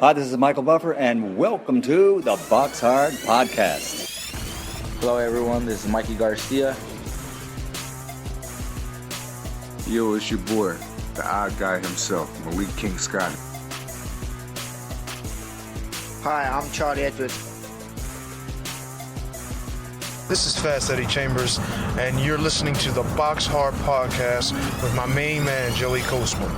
Hi, this is Michael Buffer, and welcome to the BoxHard Podcast. Hello, everyone. This is Mikey Garcia. Yo, it's your boy, the odd guy himself, Malik King Scott. Hi, I'm Charlie Edwards. This is Fast Eddie Chambers, and you're listening to the BoxHard Podcast with my main man, Joey Coastman.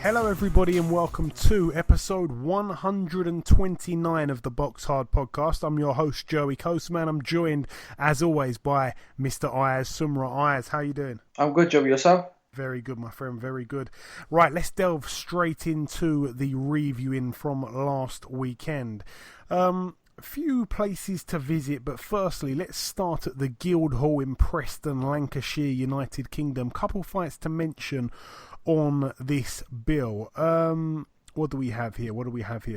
Hello everybody and welcome to episode 129 of the BoxHard Podcast. I'm your host Joey Coastman. I'm joined as always by Mr. Ayaz Sumra. Ayaz, how you doing? I'm good, Joey. Yourself? Very good, my friend, very good. Right, let's delve straight into the reviewing from last weekend. Few places to visit, but firstly let's start at the Guildhall in Preston, Lancashire, United Kingdom. Couple fights to mention on this bill. What do we have here?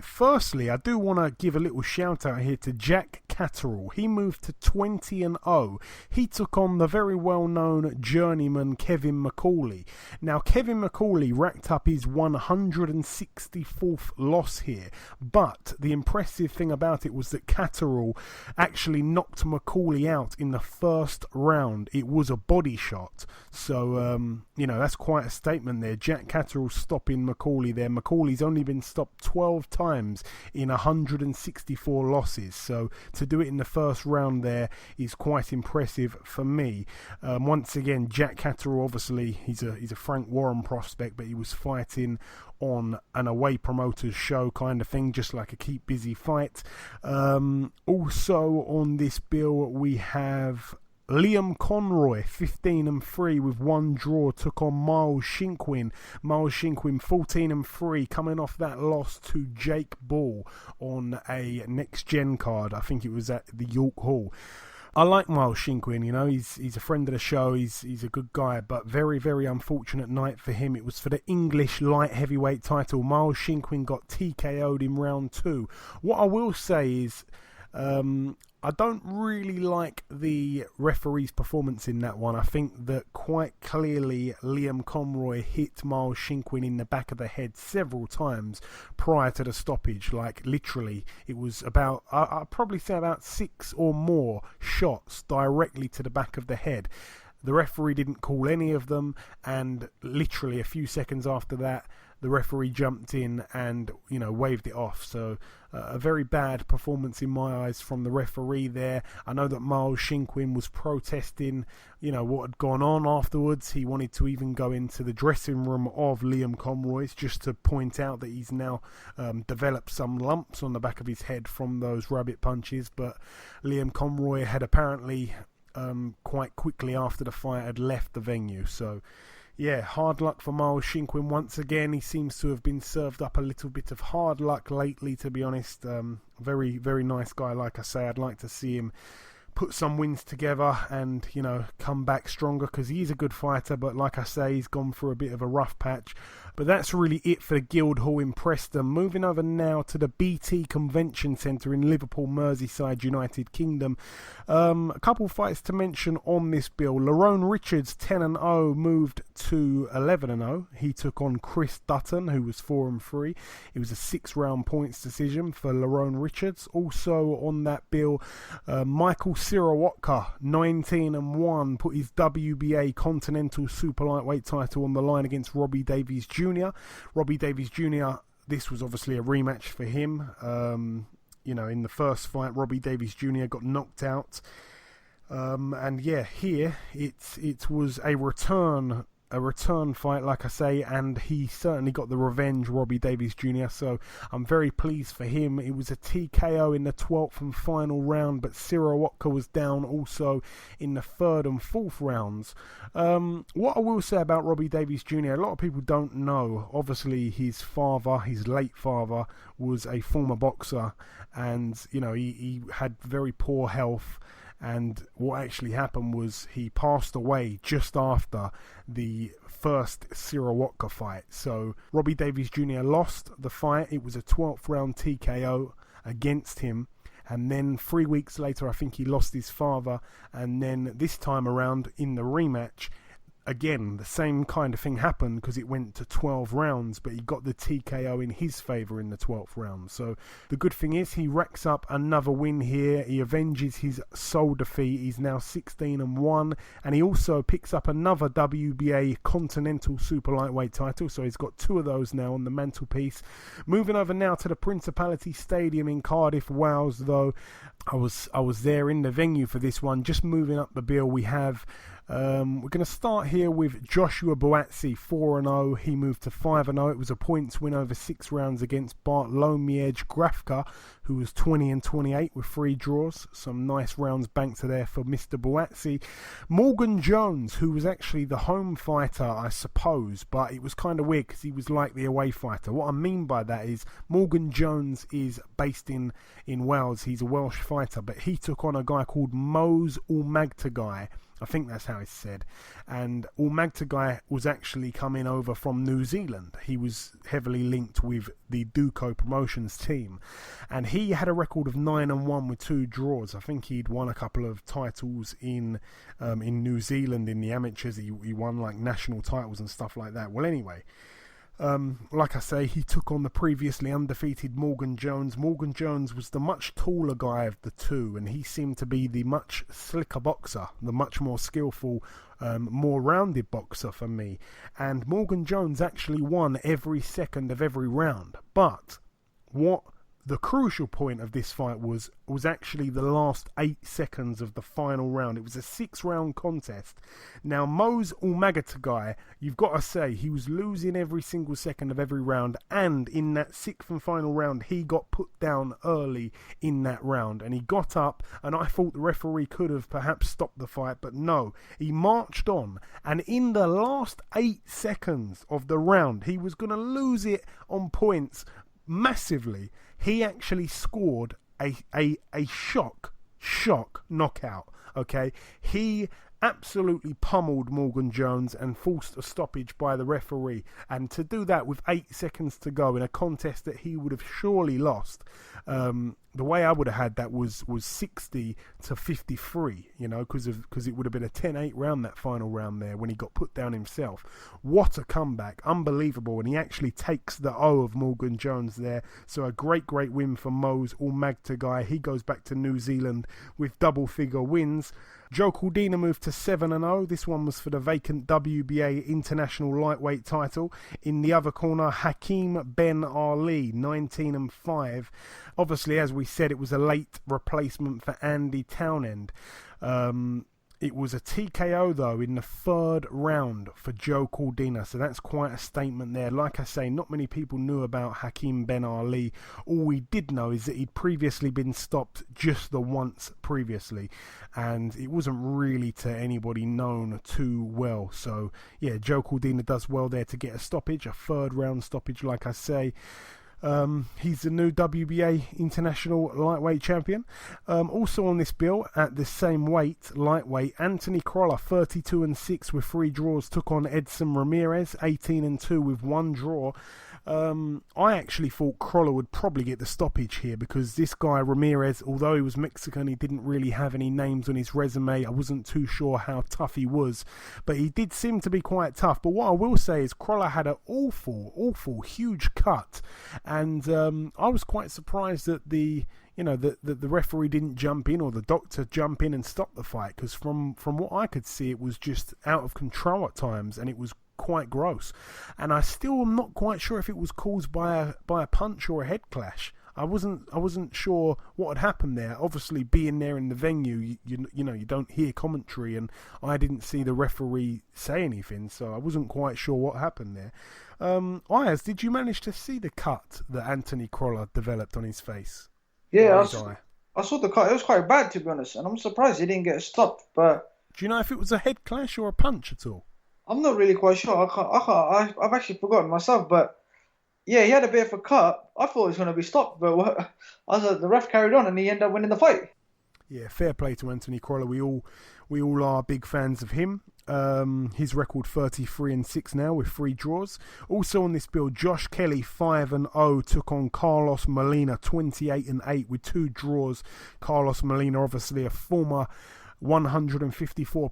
Firstly, I do want to give a little shout out here to Jack Catterall. He moved to 20-0. He took on the very well-known journeyman Kevin McCauley. Now, Kevin McCauley racked up his 164th loss here, but the impressive thing about it was that Catterall actually knocked McCauley out in the first round. It was a body shot, so that's quite a statement there. Jack Catterall stopping McCauley there. McCauley's only been stopped 12 times in 164 losses, so to do it in the first round there is quite impressive for me. Once again, Jack Catterall, obviously he's a Frank Warren prospect, but he was fighting on an away promoter's show kind of thing, just like a keep busy fight. Also on this bill we have Liam Conroy, 15-3 with one draw, took on Miles Shinkwin. Miles Shinkwin, 14-3, coming off that loss to Jake Ball on a next-gen card. I think it was at the York Hall. I like Miles Shinkwin, he's a friend of the show, he's a good guy, but very, very unfortunate night for him. It was for the English light heavyweight title. Miles Shinkwin got TKO'd in round 2. What I will say is, I don't really like the referee's performance in that one. I think that quite clearly Liam Conroy hit Miles Shinkwin in the back of the head several times prior to the stoppage. Like literally, it was about, I'd probably say about 6 or more shots directly to the back of the head. The referee didn't call any of them, and literally a few seconds after that, the referee jumped in and, waved it off. So a very bad performance in my eyes from the referee there. I know that Miles Shinkwin was protesting, what had gone on afterwards. He wanted to even go into the dressing room of Liam Conroy's just to point out that he's now developed some lumps on the back of his head from those rabbit punches. But Liam Conroy had apparently quite quickly after the fight had left the venue. So yeah, hard luck for Miles Shinkwin once again. He seems to have been served up a little bit of hard luck lately, to be honest. Very, very nice guy, like I say. I'd like to see him put some wins together and, come back stronger, because he's a good fighter, but like I say, he's gone through a bit of a rough patch. But that's really it for the Guildhall in Preston. Moving over now to the BT Convention Centre in Liverpool, Merseyside, United Kingdom. A couple fights to mention on this bill. Lerone Richards, 10-0, moved to 11-0. He took on Chris Dutton, who was 4-3. It was a 6-round points decision for Lerone Richards. Also on that bill, Michal Syrowatka, 19-1, put his WBA Continental Super-Lightweight title on the line against Robbie Davies Jr. Robbie Davies Jr., this was obviously a rematch for him. In the first fight, Robbie Davies Jr. got knocked out. Here it was a return fight, like I say, and he certainly got the revenge, Robbie Davies Jr., so I'm very pleased for him. It was a TKO in the 12th and final round, but Syrowatka was down also in the 3rd and 4th rounds. What I will say about Robbie Davies Jr., a lot of people don't know, obviously his late father, was a former boxer, and, he had very poor health. And what actually happened was he passed away just after the first Syrowatka fight. So Robbie Davies Jr. lost the fight. It was a 12th round TKO against him. And then 3 weeks later, I think he lost his father. And then this time around in the rematch, again, the same kind of thing happened because it went to 12 rounds, but he got the TKO in his favour in the 12th round. So the good thing is he racks up another win here. He avenges his sole defeat. He's now 16-1, and he also picks up another WBA Continental Super-Lightweight title. So he's got 2 of those now on the mantelpiece. Moving over now to the Principality Stadium in Cardiff, Wales, though. I was there in the venue for this one. Just moving up the bill, we have we're going to start here with Joshua Buatsi, 4-0. He moved to 5-0. It was a points win over 6 rounds against Bartlomiej Grafka, who was 20-28 with 3 draws. Some nice rounds banked there for Mr. Buatsi. Morgan Jones, who was actually the home fighter, I suppose, but it was kind of weird because he was like the away fighter. What I mean by that is Morgan Jones is based in Wales. He's a Welsh fighter, but he took on a guy called Mose Ulmagtagai. I think that's how it's said. And Ulmagtagai was actually coming over from New Zealand. He was heavily linked with the Duco Promotions team. And he had a record of 9-1 with 2 draws. I think he'd won a couple of titles in New Zealand in the amateurs. He won like national titles and stuff like that. Well, anyway, like I say, he took on the previously undefeated Morgan Jones. Morgan Jones was the much taller guy of the 2, and he seemed to be the much slicker boxer, the much more skillful, more rounded boxer for me. And Morgan Jones actually won every second of every round. But what the crucial point of this fight was actually the last 8 seconds of the final round. It was a 6-round contest. Now, Mose Ulmagtagai, you've got to say, he was losing every single second of every round, and in that 6th and final round, he got put down early in that round, and he got up, and I thought the referee could have perhaps stopped the fight, but no, he marched on, and in the last 8 seconds of the round, he was going to lose it on points massively. He actually scored a shock knockout. Okay, he absolutely pummeled Morgan Jones and forced a stoppage by the referee. And to do that with 8 seconds to go in a contest that he would have surely lost, the way I would have had that was 60-53, you know, because it would have been a 10-8 round, that final round there, when he got put down himself. What a comeback, unbelievable. And he actually takes the O of Morgan Jones there. So a great win for Mose Ulmagtagai. He goes back to New Zealand with double-figure wins. Joe Cordina moved to 7-0. This one was for the vacant WBA International Lightweight title. In the other corner, Hakeem Ben Ali, 19-5. Obviously, as we said, it was a late replacement for Andy Townend. It was a TKO, though, in the 3rd round for Joe Cordina, so that's quite a statement there. Like I say, not many people knew about Hakeem Ben Ali. All we did know is that he'd previously been stopped just the once previously, and it wasn't really to anybody known too well. So, yeah, Joe Cordina does well there to get a stoppage, a 3rd round stoppage, like I say. He's the new WBA International Lightweight Champion. Also on this bill, at the same weight, lightweight, Anthony Crolla, 32-6 with 3 draws, took on Edson Ramirez, 18-2 with 1 draw. I actually thought Crolla would probably get the stoppage here because this guy Ramirez, although he was Mexican, he didn't really have any names on his resume. I wasn't too sure how tough he was, but he did seem to be quite tough. But what I will say is Crolla had an awful, huge cut, and I was quite surprised that the referee didn't jump in, or the doctor jump in and stop the fight, because from what I could see, it was just out of control at times, and it was quite gross. And I still am not quite sure if it was caused by a punch or a head clash. I wasn't sure what had happened there. Obviously, being there in the venue, you don't hear commentary, and I didn't see the referee say anything, so I wasn't quite sure what happened there. Ayaz, did you manage to see the cut that Anthony Crolla developed on his face? Yeah, I saw the cut. It was quite bad, to be honest, and I'm surprised he didn't get stopped. But do you know if it was a head clash or a punch at all? I'm not really quite sure. I've actually forgotten myself, but yeah, he had a bit of a cut. I thought he was going to be stopped, but the ref carried on and he ended up winning the fight. Yeah, fair play to Anthony Crolla. We all are big fans of him. His record 33-6 now with 3 draws. Also on this bill, Josh Kelly 5-0 took on Carlos Molina 28-8 with 2 draws. Carlos Molina, obviously a former 154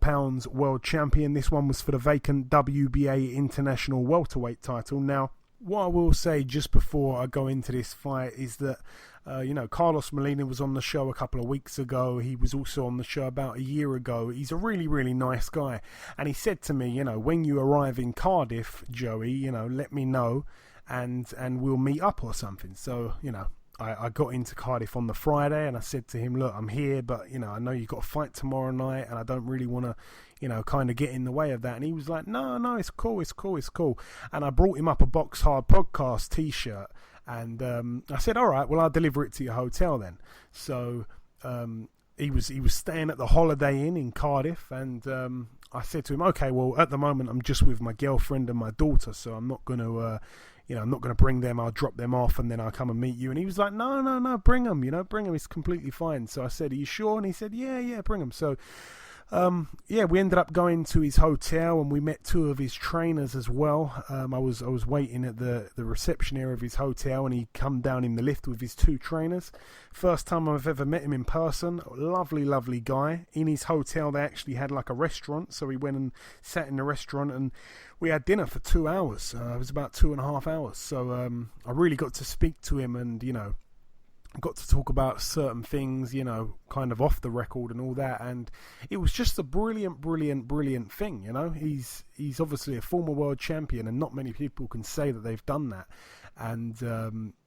world champion. This one was for the vacant WBA International welterweight title. Now, what I will say just before I go into this fight is that, Carlos Molina was on the show a couple of weeks ago. He was also on the show about a year ago. He's a really, really nice guy. And he said to me, when you arrive in Cardiff, Joey, let me know and we'll meet up or something. So, I got into Cardiff on the Friday and I said to him, look, I'm here, but, I know you've got a fight tomorrow night and I don't really want to, kind of get in the way of that. And he was like, no, it's cool. And I brought him up a BoxHard Podcast t-shirt and I said, all right, well, I'll deliver it to your hotel then. So he was staying at the Holiday Inn in Cardiff and I said to him, okay, well, at the moment I'm just with my girlfriend and my daughter, so I'm not going to... I'm not going to bring them. I'll drop them off and then I'll come and meet you. And he was like, no, bring them, bring them. It's completely fine. So I said, are you sure? And he said, yeah, bring them. So, we ended up going to his hotel and we met two of his trainers as well. I was waiting at the reception area of his hotel and he come down in the lift with his two trainers. First time I've ever met him in person. Lovely, lovely guy. In his hotel, they actually had like a restaurant. So we went and sat in the restaurant and we had dinner for 2 hours. It was about 2.5 hours. So I really got to speak to him and, got to talk about certain things, kind of off the record and all that. And it was just a brilliant thing, He's obviously a former world champion and not many people can say that they've done that. And,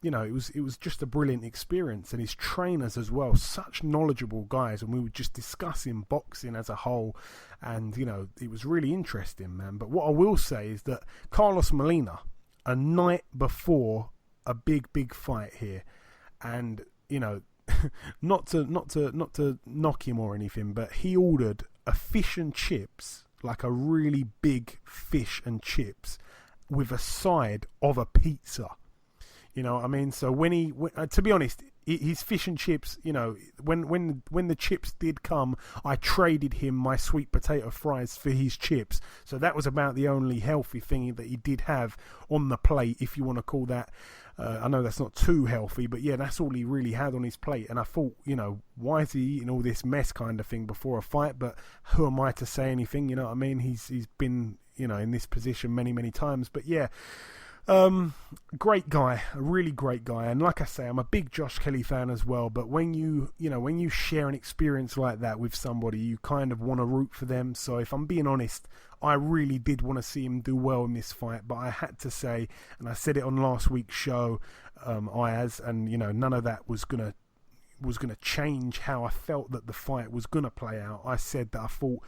it was just a brilliant experience. And his trainers as well, such knowledgeable guys. And we were just discussing boxing as a whole. And, it was really interesting, man. But what I will say is that Carlos Molina, a night before a big fight here, and, not to knock him or anything, but he ordered a fish and chips, like a really big fish and chips, with a side of a pizza. You know what I mean? So when to be honest, his fish and chips, when the chips did come, I traded him my sweet potato fries for his chips. So that was about the only healthy thing that he did have on the plate, if you want to call that. I know that's not too healthy, but yeah, that's all he really had on his plate. And I thought, why is he eating all this mess kind of thing before a fight? But who am I to say anything? You know what I mean? He's been, in this position many times. But yeah, great guy, a really great guy. And like I say, I'm a big Josh Kelly fan as well. But when when you share an experience like that with somebody, you kind of want to root for them. So if I'm being honest, I really did want to see him do well in this fight, but I had to say, and I said it on last week's show, Ayaz, and none of that was gonna change how I felt that the fight was gonna play out. I said that I thought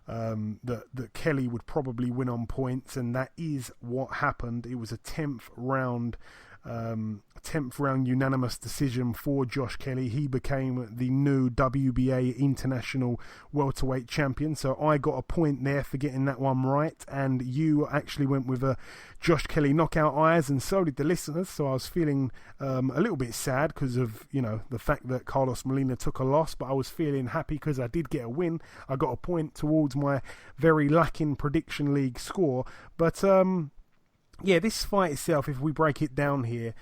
that Kelly would probably win on points, and that is what happened. It was a 10th round unanimous decision for Josh Kelly. He became the new WBA International Welterweight Champion, so I got a point there for getting that one right, and you actually went with a Josh Kelly knockout, Ayaz, and so did the listeners. So I was feeling a little bit sad because of the fact that Carlos Molina took a loss, but I was feeling happy because I did get a win. I got a point towards my very lacking prediction league score. But yeah, this fight itself, if we break it down here,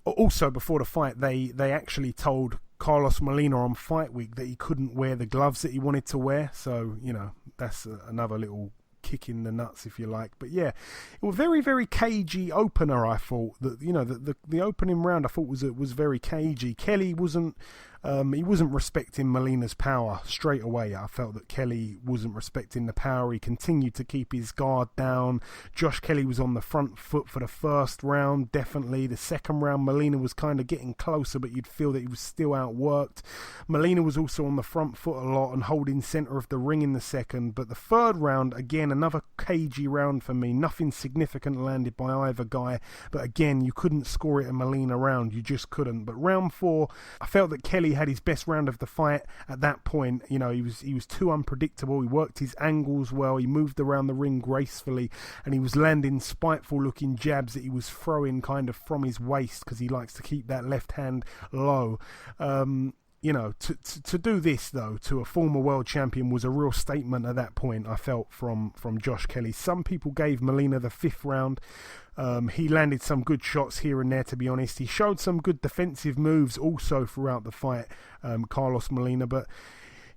also before the fight, they actually told Carlos Molina on fight week that he couldn't wear the gloves that he wanted to wear. So, that's another little kick in the nuts, if you like. But yeah, it was very, very cagey opener. I thought that the opening round I thought was very cagey. Kelly wasn't respecting Molina's power straight away. I felt that Kelly wasn't respecting the power. He continued to keep his guard down. Josh Kelly was on the front foot for the first round, definitely. The second round, Molina was kind of getting closer, but you'd feel that he was still outworked. Molina was also on the front foot a lot and holding centre of the ring in the second. But the third round, again, another cagey round for me. Nothing significant landed by either guy. But again, you couldn't score it a Molina round. You just couldn't. But round 4, I felt that Kelly had his best round of the fight at that point. He was too unpredictable. He worked his angles well. He moved around the ring gracefully, and he was landing spiteful looking jabs that he was throwing kind of from his waist because he likes to keep that left hand low. To do this though to a former world champion was a real statement at that point, I felt, from Josh Kelly. Some people gave Molina the 5th round. He landed some good shots here and there, to be honest. He showed some good defensive moves also throughout the fight, Carlos Molina. But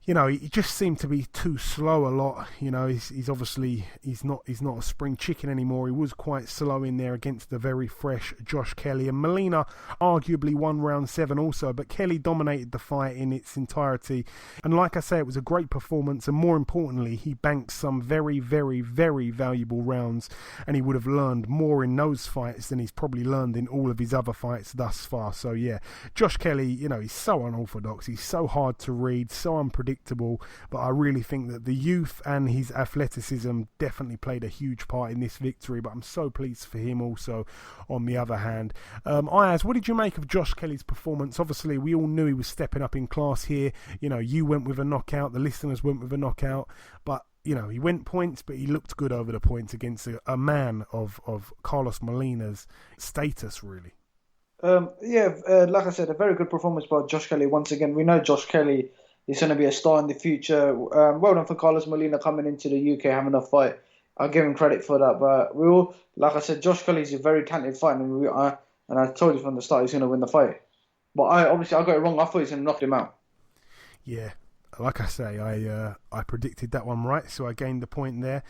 you know, he just seemed to be too slow a lot. You know, he's obviously he's not a spring chicken anymore. He was quite slow in there against the very fresh Josh Kelly. And Molina arguably won round 7 also, but Kelly dominated the fight in its entirety. And like I say, it was a great performance, and more importantly, he banked some very, very, very valuable rounds, and he would have learned more in those fights than he's probably learned in all of his other fights thus far. So yeah, Josh Kelly, you know, he's so unorthodox, he's so hard to read, so unpredictable, but I really think that the youth and his athleticism definitely played a huge part in this victory, but I'm so pleased for him also on the other hand. Ayaz, what did you make of Josh Kelly's performance? Obviously, we all knew he was stepping up in class here. You know, you went with a knockout, the listeners went with a knockout, but you know, he went points, but he looked good over the points against a man of Carlos Molina's status, really. Like I said, a very good performance by Josh Kelly. Once again, we know Josh Kelly is going to be a star in the future. Well done for Carlos Molina coming into the UK, having a fight. I'll give him credit for that. But we all, like I said, Josh Kelly is a very talented fighter, and I told you from the start he's going to win the fight. But I got it wrong. I thought he was going to knock him out. Yeah, like I say, I predicted that one right, so I gained the point there.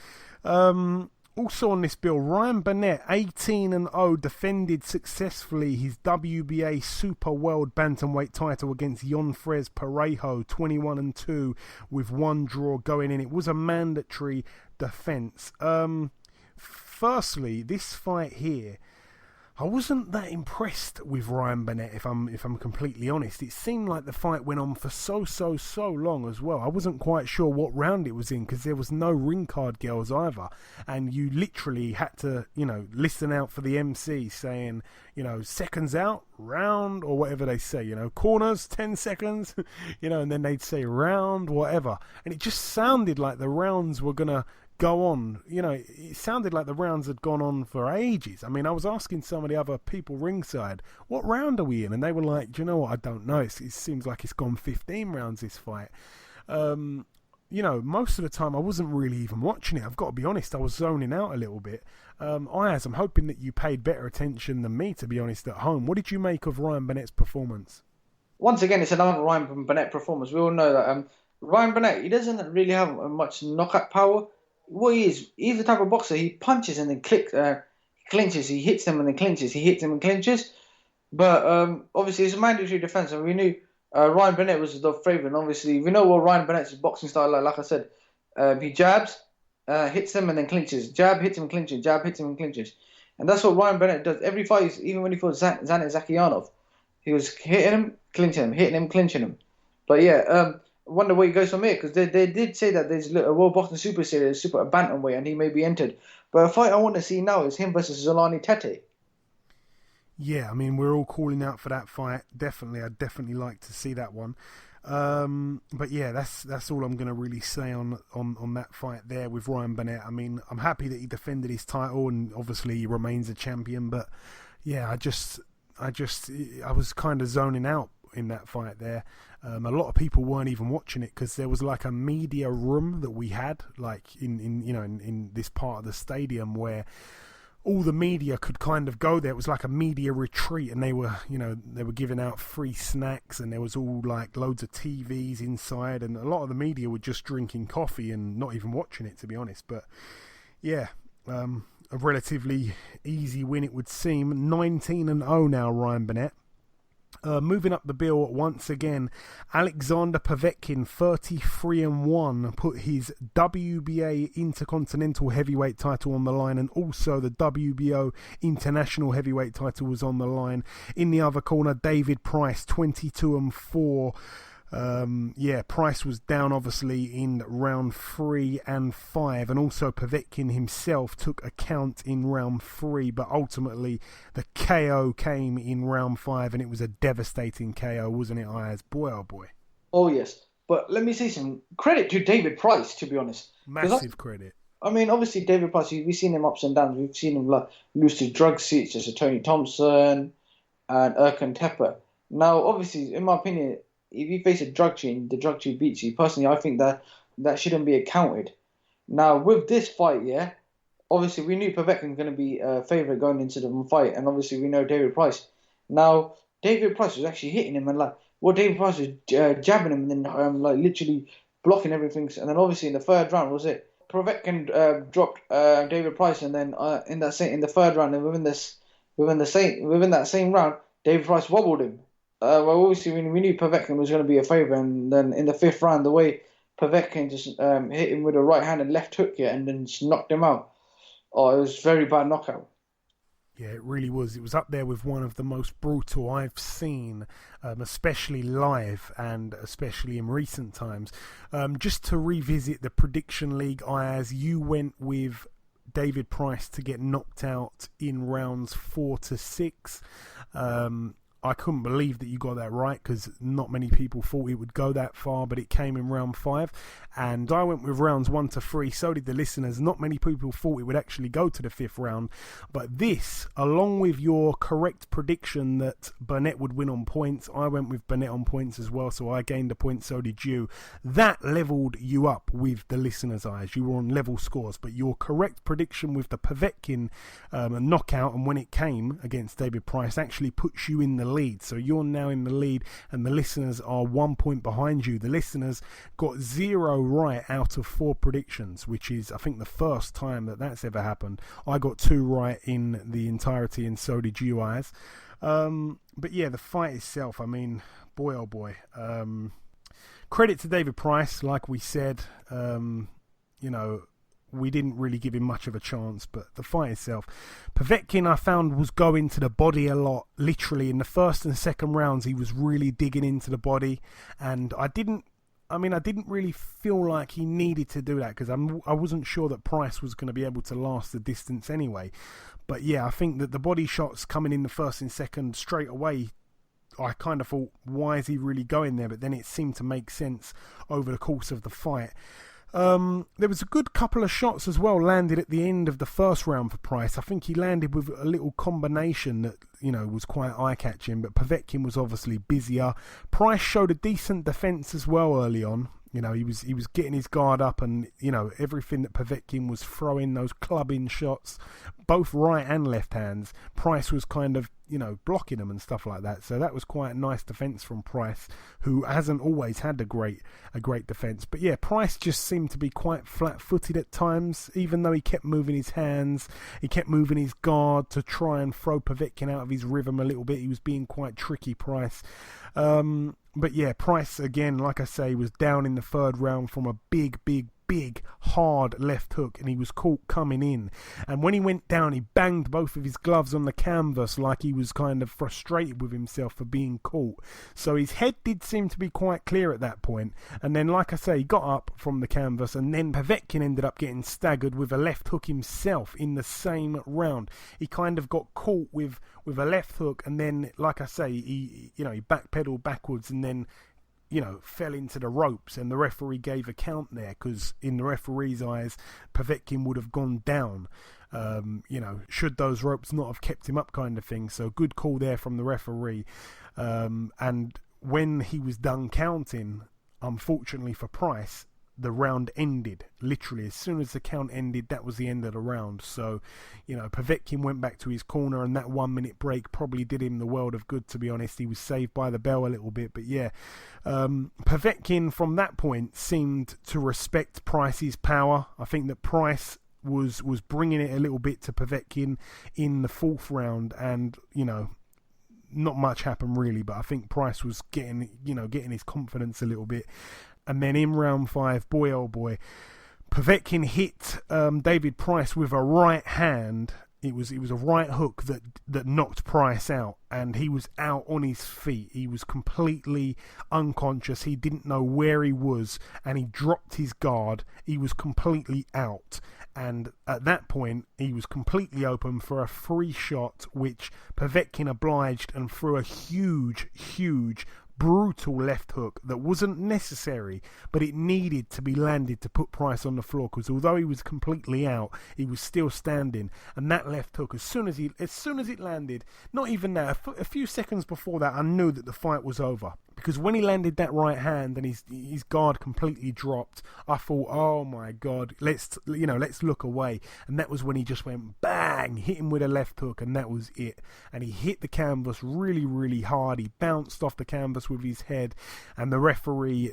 Also on this bill, Ryan Burnett, 18-0, defended successfully his WBA Super World Bantamweight title against Yonfres Parejo, 21-2, with one draw going in. It was a mandatory defence. Firstly, this fight here, I wasn't that impressed with Ryan Burnett, if I'm completely honest. It seemed like the fight went on for so long as well. I wasn't quite sure what round it was in, because there was no ring card girls either, and you literally had to, you know, listen out for the MC saying, you know, seconds out, round, or whatever they say, you know, corners, 10 seconds, you know, and then they'd say round, whatever, and it just sounded like the rounds were gonna go on. You know, it sounded like the rounds had gone on for ages. I mean, I was asking some of the other people ringside, what round are we in? And they were like, do you know what, I don't know. It seems like it's gone 15 rounds, this fight. You know, most of the time I wasn't really even watching it. I've got to be honest, I was zoning out a little bit. Ayaz, I'm hoping that you paid better attention than me, to be honest, at home. What did you make of Ryan Burnett's performance? Once again, it's another Ryan Burnett performance. We all know that Ryan Burnett, he doesn't really have much knockout power. What he is, he's the type of boxer, he punches and then clinches, he hits them and then clinches, he hits them and clinches. But obviously it's a mandatory defence, and we knew Ryan Burnett was the favourite. And obviously we know what Ryan Burnett's boxing style like I said. He jabs, hits them and then clinches. Jab, hits him and clinches. Jab, hits him and clinches. And that's what Ryan Burnett does. Every fight, even when he fought Zanit Zakhianov, he was hitting him, clinching him, hitting him, clinching him. But yeah, I wonder where he goes from here, because they did say that there's a World Boxing Super Series, Super Bantamweight, and he may be entered. But a fight I want to see now is him versus Zolani Tete. Yeah, I mean, we're all calling out for that fight. Definitely, I'd definitely like to see that one. But yeah, that's all I'm going to really say on that fight there with Ryan Burnett. I mean, I'm happy that he defended his title, and obviously he remains a champion. But yeah, I was kind of zoning out in that fight there. A lot of people weren't even watching it, because there was like a media room that we had, like in this part of the stadium where all the media could kind of go there. It was like a media retreat, and they were giving out free snacks, and there was all like loads of TVs inside, and a lot of the media were just drinking coffee and not even watching it, to be honest. But yeah, a relatively easy win, it would seem. 19-0 now, Ryan Burnett. Moving up the bill once again, Alexander Povetkin, 33-1, put his WBA Intercontinental Heavyweight title on the line, and also the WBO International Heavyweight title was on the line. In the other corner, David Price, 22-4. Price was down obviously in round 3 and 5, and also Povetkin himself took a count in round 3, but ultimately the KO came in round 5, and it was a devastating KO, wasn't it, Ayaz? Boy, oh boy. Oh yes, but let me say some credit to David Price, to be honest. Massive credit. I mean, obviously David Price, we've seen him ups and downs. We've seen him like lose to drug seats, as Tony Thompson and Erkan Tepe. Now, obviously, in my opinion, if you face a drug cheat, the drug cheat beats you. Personally, I think that shouldn't be accounted. Now, with this fight, yeah, obviously we knew Povetkin was going to be a favourite going into the fight, and obviously we know David Price. Now, David Price was actually hitting him, and David Price was jabbing him, and then literally blocking everything. And then obviously in the third round, was it Povetkin dropped David Price, and then in the third round, and within that same round, David Price wobbled him. Well, obviously we knew Povetkin was going to be a favourite, and then in the fifth round, the way Povetkin just hit him with a right hand and left hook, and then just knocked him out. Oh, it was a very bad knockout. Yeah, it really was. It was up there with one of the most brutal I've seen, especially live and especially in recent times. Just to revisit the prediction league, Ayaz, you went with David Price to get knocked out in rounds 4 to 6. I couldn't believe that you got that right, because not many people thought it would go that far, but it came in round 5. And I went with rounds 1 to 3. So did the listeners. Not many people thought it would actually go to the 5th round. But this, along with your correct prediction that Burnett would win on points, I went with Burnett on points as well, so I gained a point, so did you. That levelled you up with the listeners' eyes. You were on level scores. But your correct prediction with the Povetkin knockout, and when it came against David Price, actually puts you in the lead. So you're now in the lead, and the listeners are 1 point behind you. The listeners got 0 right out of 4 predictions, which is, I think, the first time that that's ever happened. I got 2 right in the entirety, and so did you, Ayaz. But yeah, the fight itself, I mean, boy oh boy. Credit to David Price, like we said. We didn't really give him much of a chance, but the fight itself, Povetkin, I found, was going to the body a lot. Literally in the first and second rounds, he was really digging into the body, and I didn't really feel like he needed to do that, because I wasn't sure that Price was going to be able to last the distance anyway. But yeah, I think that the body shots coming in the first and second straight away, I kind of thought, why is he really going there? But then it seemed to make sense over the course of the fight. There was a good couple of shots as well landed at the end of the first round for Price. I think he landed with a little combination that, was quite eye-catching, but Povetkin was obviously busier. Price showed a decent defence as well early on. He was getting his guard up, and everything that Povetkin was throwing, those clubbing shots, both right and left hands, Price was kind of blocking them and stuff like that. So that was quite a nice defence from Price, who hasn't always had a great defence. But yeah, Price just seemed to be quite flat-footed at times, even though he kept moving his hands, he kept moving his guard to try and throw Povetkin out of his rhythm a little bit. He was being quite tricky, Price. But yeah, Price, again, like I say, was down in the third round from a big, hard left hook, and he was caught coming in. And when he went down, he banged both of his gloves on the canvas like he was kind of frustrated with himself for being caught. So his head did seem to be quite clear at that point. And then, like I say, he got up from the canvas, and then Povetkin ended up getting staggered with a left hook himself in the same round. He kind of got caught with a left hook, and then, like I say, he backpedaled backwards, and then fell into the ropes, and the referee gave a count there, because in the referee's eyes, Povetkin would have gone down, should those ropes not have kept him up, kind of thing. So good call there from the referee. And when he was done counting, unfortunately for Price, the round ended. Literally, as soon as the count ended, that was the end of the round. So, Povetkin went back to his corner, and that 1 minute break probably did him the world of good, to be honest. He was saved by the bell a little bit. But yeah, Povetkin from that point seemed to respect Price's power. I think that Price was bringing it a little bit to Povetkin in the 4th round, and, not much happened really, but I think Price was getting his confidence a little bit. And then in round 5, boy oh boy, Povetkin hit David Price with a right hand. It was a right hook that knocked Price out, and he was out on his feet. He was completely unconscious. He didn't know where he was, and he dropped his guard. He was completely out. And at that point, he was completely open for a free shot, which Povetkin obliged and threw a huge brutal left hook that wasn't necessary, but it needed to be landed to put Price on the floor, because although he was completely out, he was still standing. And that left hook, as soon as it landed, not even that, a few seconds before that, I knew that the fight was over. Because when he landed that right hand and his guard completely dropped, I thought, oh my God, let's look away. And that was when he just went bang, hit him with a left hook, and that was it. And he hit the canvas really hard. He bounced off the canvas almost with his head, and the referee,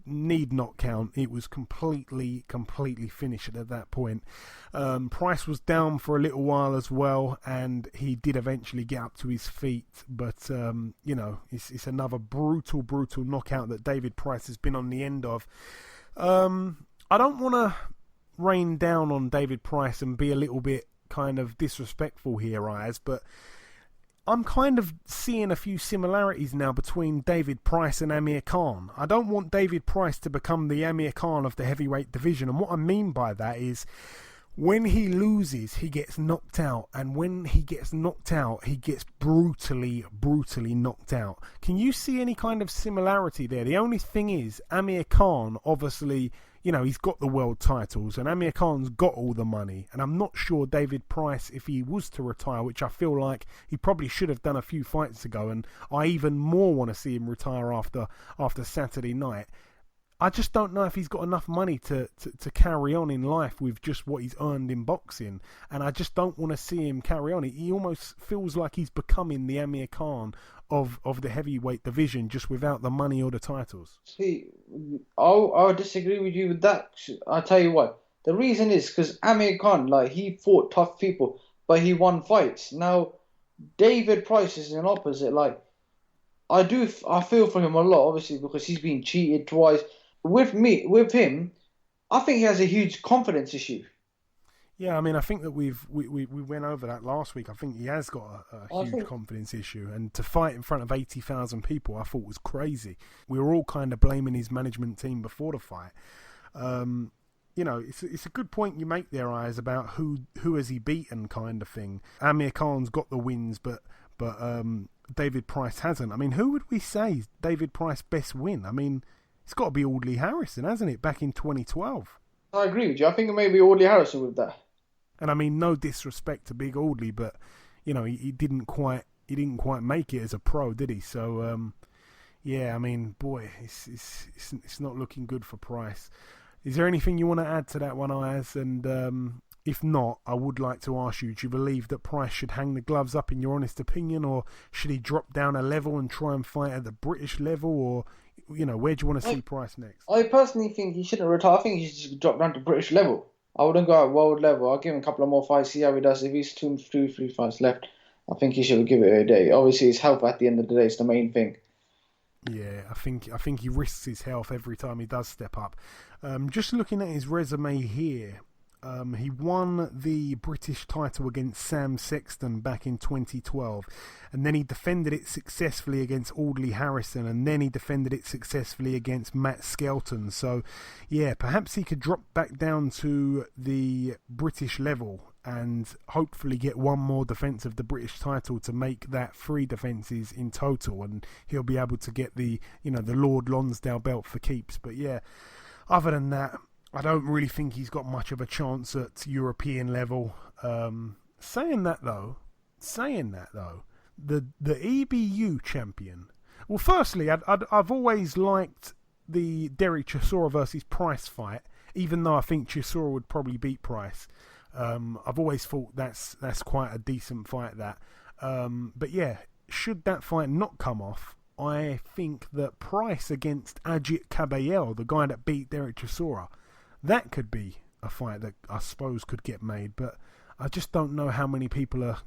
need not count. It was completely finished at that point. Price was down for a little while as well, and he did eventually get up to his feet, but it's another brutal knockout that David Price has been on the end of. I don't want to rain down on David Price and be a little bit kind of disrespectful here, Ayaz, but I'm kind of seeing a few similarities now between David Price and Amir Khan. I don't want David Price to become the Amir Khan of the heavyweight division, and what I mean by that is when he loses, he gets knocked out, and when he gets knocked out, he gets brutally knocked out. Can you see any kind of similarity there? The only thing is, Amir Khan, obviously, he's got the world titles, and Amir Khan's got all the money, and I'm not sure David Price, if he was to retire, which I feel like he probably should have done a few fights ago, and I even more want to see him retire after Saturday night. I just don't know if he's got enough money to carry on in life with just what he's earned in boxing. And I just don't want to see him carry on. He almost feels like he's becoming the Amir Khan of the heavyweight division just without the money or the titles. See, I'll disagree with you with that. I'll tell you what. The reason is because Amir Khan, he fought tough people, but he won fights. Now, David Price is an opposite. I feel for him a lot, obviously, because he's been cheated twice. With him, I think he has a huge confidence issue. Yeah, I mean, I think that we went over that last week. I think he has got a huge confidence issue, and to fight in front of 80,000 people, I thought was crazy. We were all kind of blaming his management team before the fight. It's a good point you make there, Ayaz, about who has he beaten, kind of thing. Amir Khan's got the wins, but David Price hasn't. I mean, who would we say David Price's best win? I mean, it's got to be Audley Harrison, hasn't it? Back in 2012. I agree with you. I think it may be Audley Harrison with that. And I mean, no disrespect to Big Audley, but he didn't quite make it as a pro, did he? So I mean, boy, it's not looking good for Price. Is there anything you want to add to that one, Ayaz? And if not, I would like to ask you, do you believe that Price should hang the gloves up in your honest opinion, or should he drop down a level and try and fight at the British level, or where do you want to see Price next? I personally think he shouldn't retire. I think he should just drop down to British level. I wouldn't go at world level. I'll give him a couple of more fights, see how he does. If he's 2-3 fights left, I think he should give it a day. Obviously, his health at the end of the day is the main thing. Yeah, I think he risks his health every time he does step up. Just looking at his resume here, he won the British title against Sam Sexton back in 2012, and then he defended it successfully against Audley Harrison, and then he defended it successfully against Matt Skelton. So, yeah, perhaps he could drop back down to the British level and hopefully get one more defence of the British title to make that 3 defences in total, and he'll be able to get the Lord Lonsdale belt for keeps. But yeah, other than that, I don't really think he's got much of a chance at European level. Saying that though, the EBU champion. Well, firstly, I've always liked the Derek Chisora versus Price fight, even though I think Chisora would probably beat Price. I've always thought that's quite a decent fight, that. But yeah, should that fight not come off, I think that Price against Ajit Kabayel, the guy that beat Derek Chisora, that could be a fight that I suppose could get made. But I just don't know how many people are,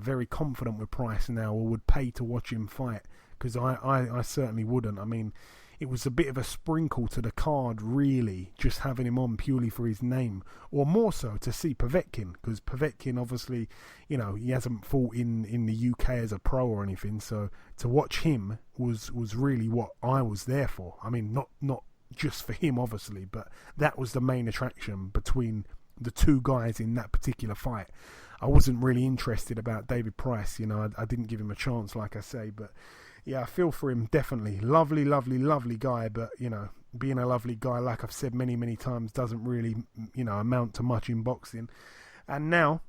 very confident with Price now or would pay to watch him fight, because I certainly wouldn't. I mean, it was a bit of a sprinkle to the card, really, just having him on purely for his name, or more so to see Povetkin, because Povetkin, obviously, he hasn't fought in the UK as a pro or anything, so to watch him was really what I was there for. I mean, not just for him, obviously, but that was the main attraction between the two guys in that particular fight. I wasn't really interested about David Price, I didn't give him a chance, like I say, but yeah, I feel for him, definitely. Lovely guy, but, being a lovely guy, like I've said many, many times, doesn't really, amount to much in boxing. And now,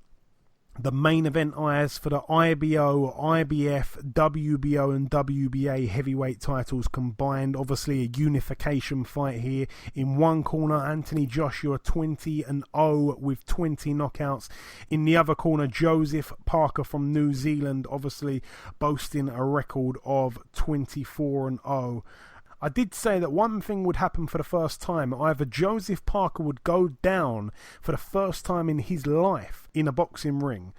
The main event, Ayaz, for the IBO, IBF, WBO and WBA heavyweight titles combined. Obviously a unification fight here. In one corner, Anthony Joshua 20-0 with 20 knockouts. In the other corner, Joseph Parker from New Zealand, obviously boasting a record of 24-0. I did say that one thing would happen for the first time. Either Joseph Parker would go down for the first time in his life in a boxing ring,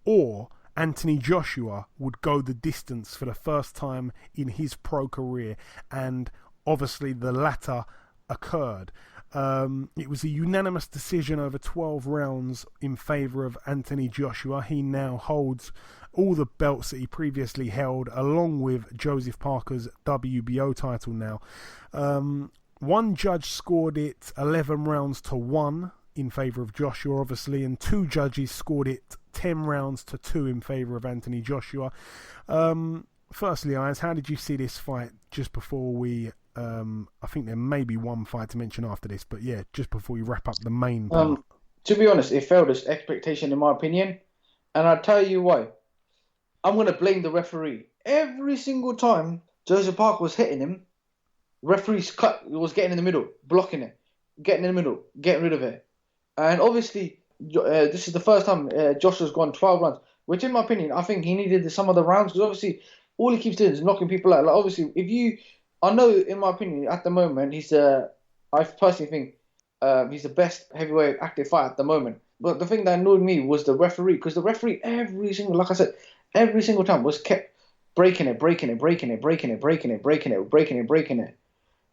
or Anthony Joshua would go the distance for the first time in his pro career. And obviously the latter occurred. It was a unanimous decision over 12 rounds in favour of Anthony Joshua. He now holds all the belts that he previously held, along with Joseph Parker's WBO title now. One judge scored it 11 rounds to 1 in favour of Joshua, obviously, and two judges scored it 10 rounds to 2 in favour of Anthony Joshua. Firstly, Ayaz, how did you see this fight just before we... I think there may be one fight to mention after this, but yeah, just before we wrap up the main part. To be honest, it failed its expectation in my opinion, and I'll tell you why. I'm going to blame the referee. Every single time Joseph Parker was hitting him, referee's was getting in the middle, blocking it, getting in the middle, getting rid of it. And obviously, this is the first time Joshua's gone 12 rounds, which in my opinion, I think he needed some of the rounds, because obviously all he keeps doing is knocking people out. Like obviously, I know in my opinion at the moment I personally think he's the best heavyweight active fighter at the moment. But the thing that annoyed me was the referee, because the referee every single time was kept breaking it.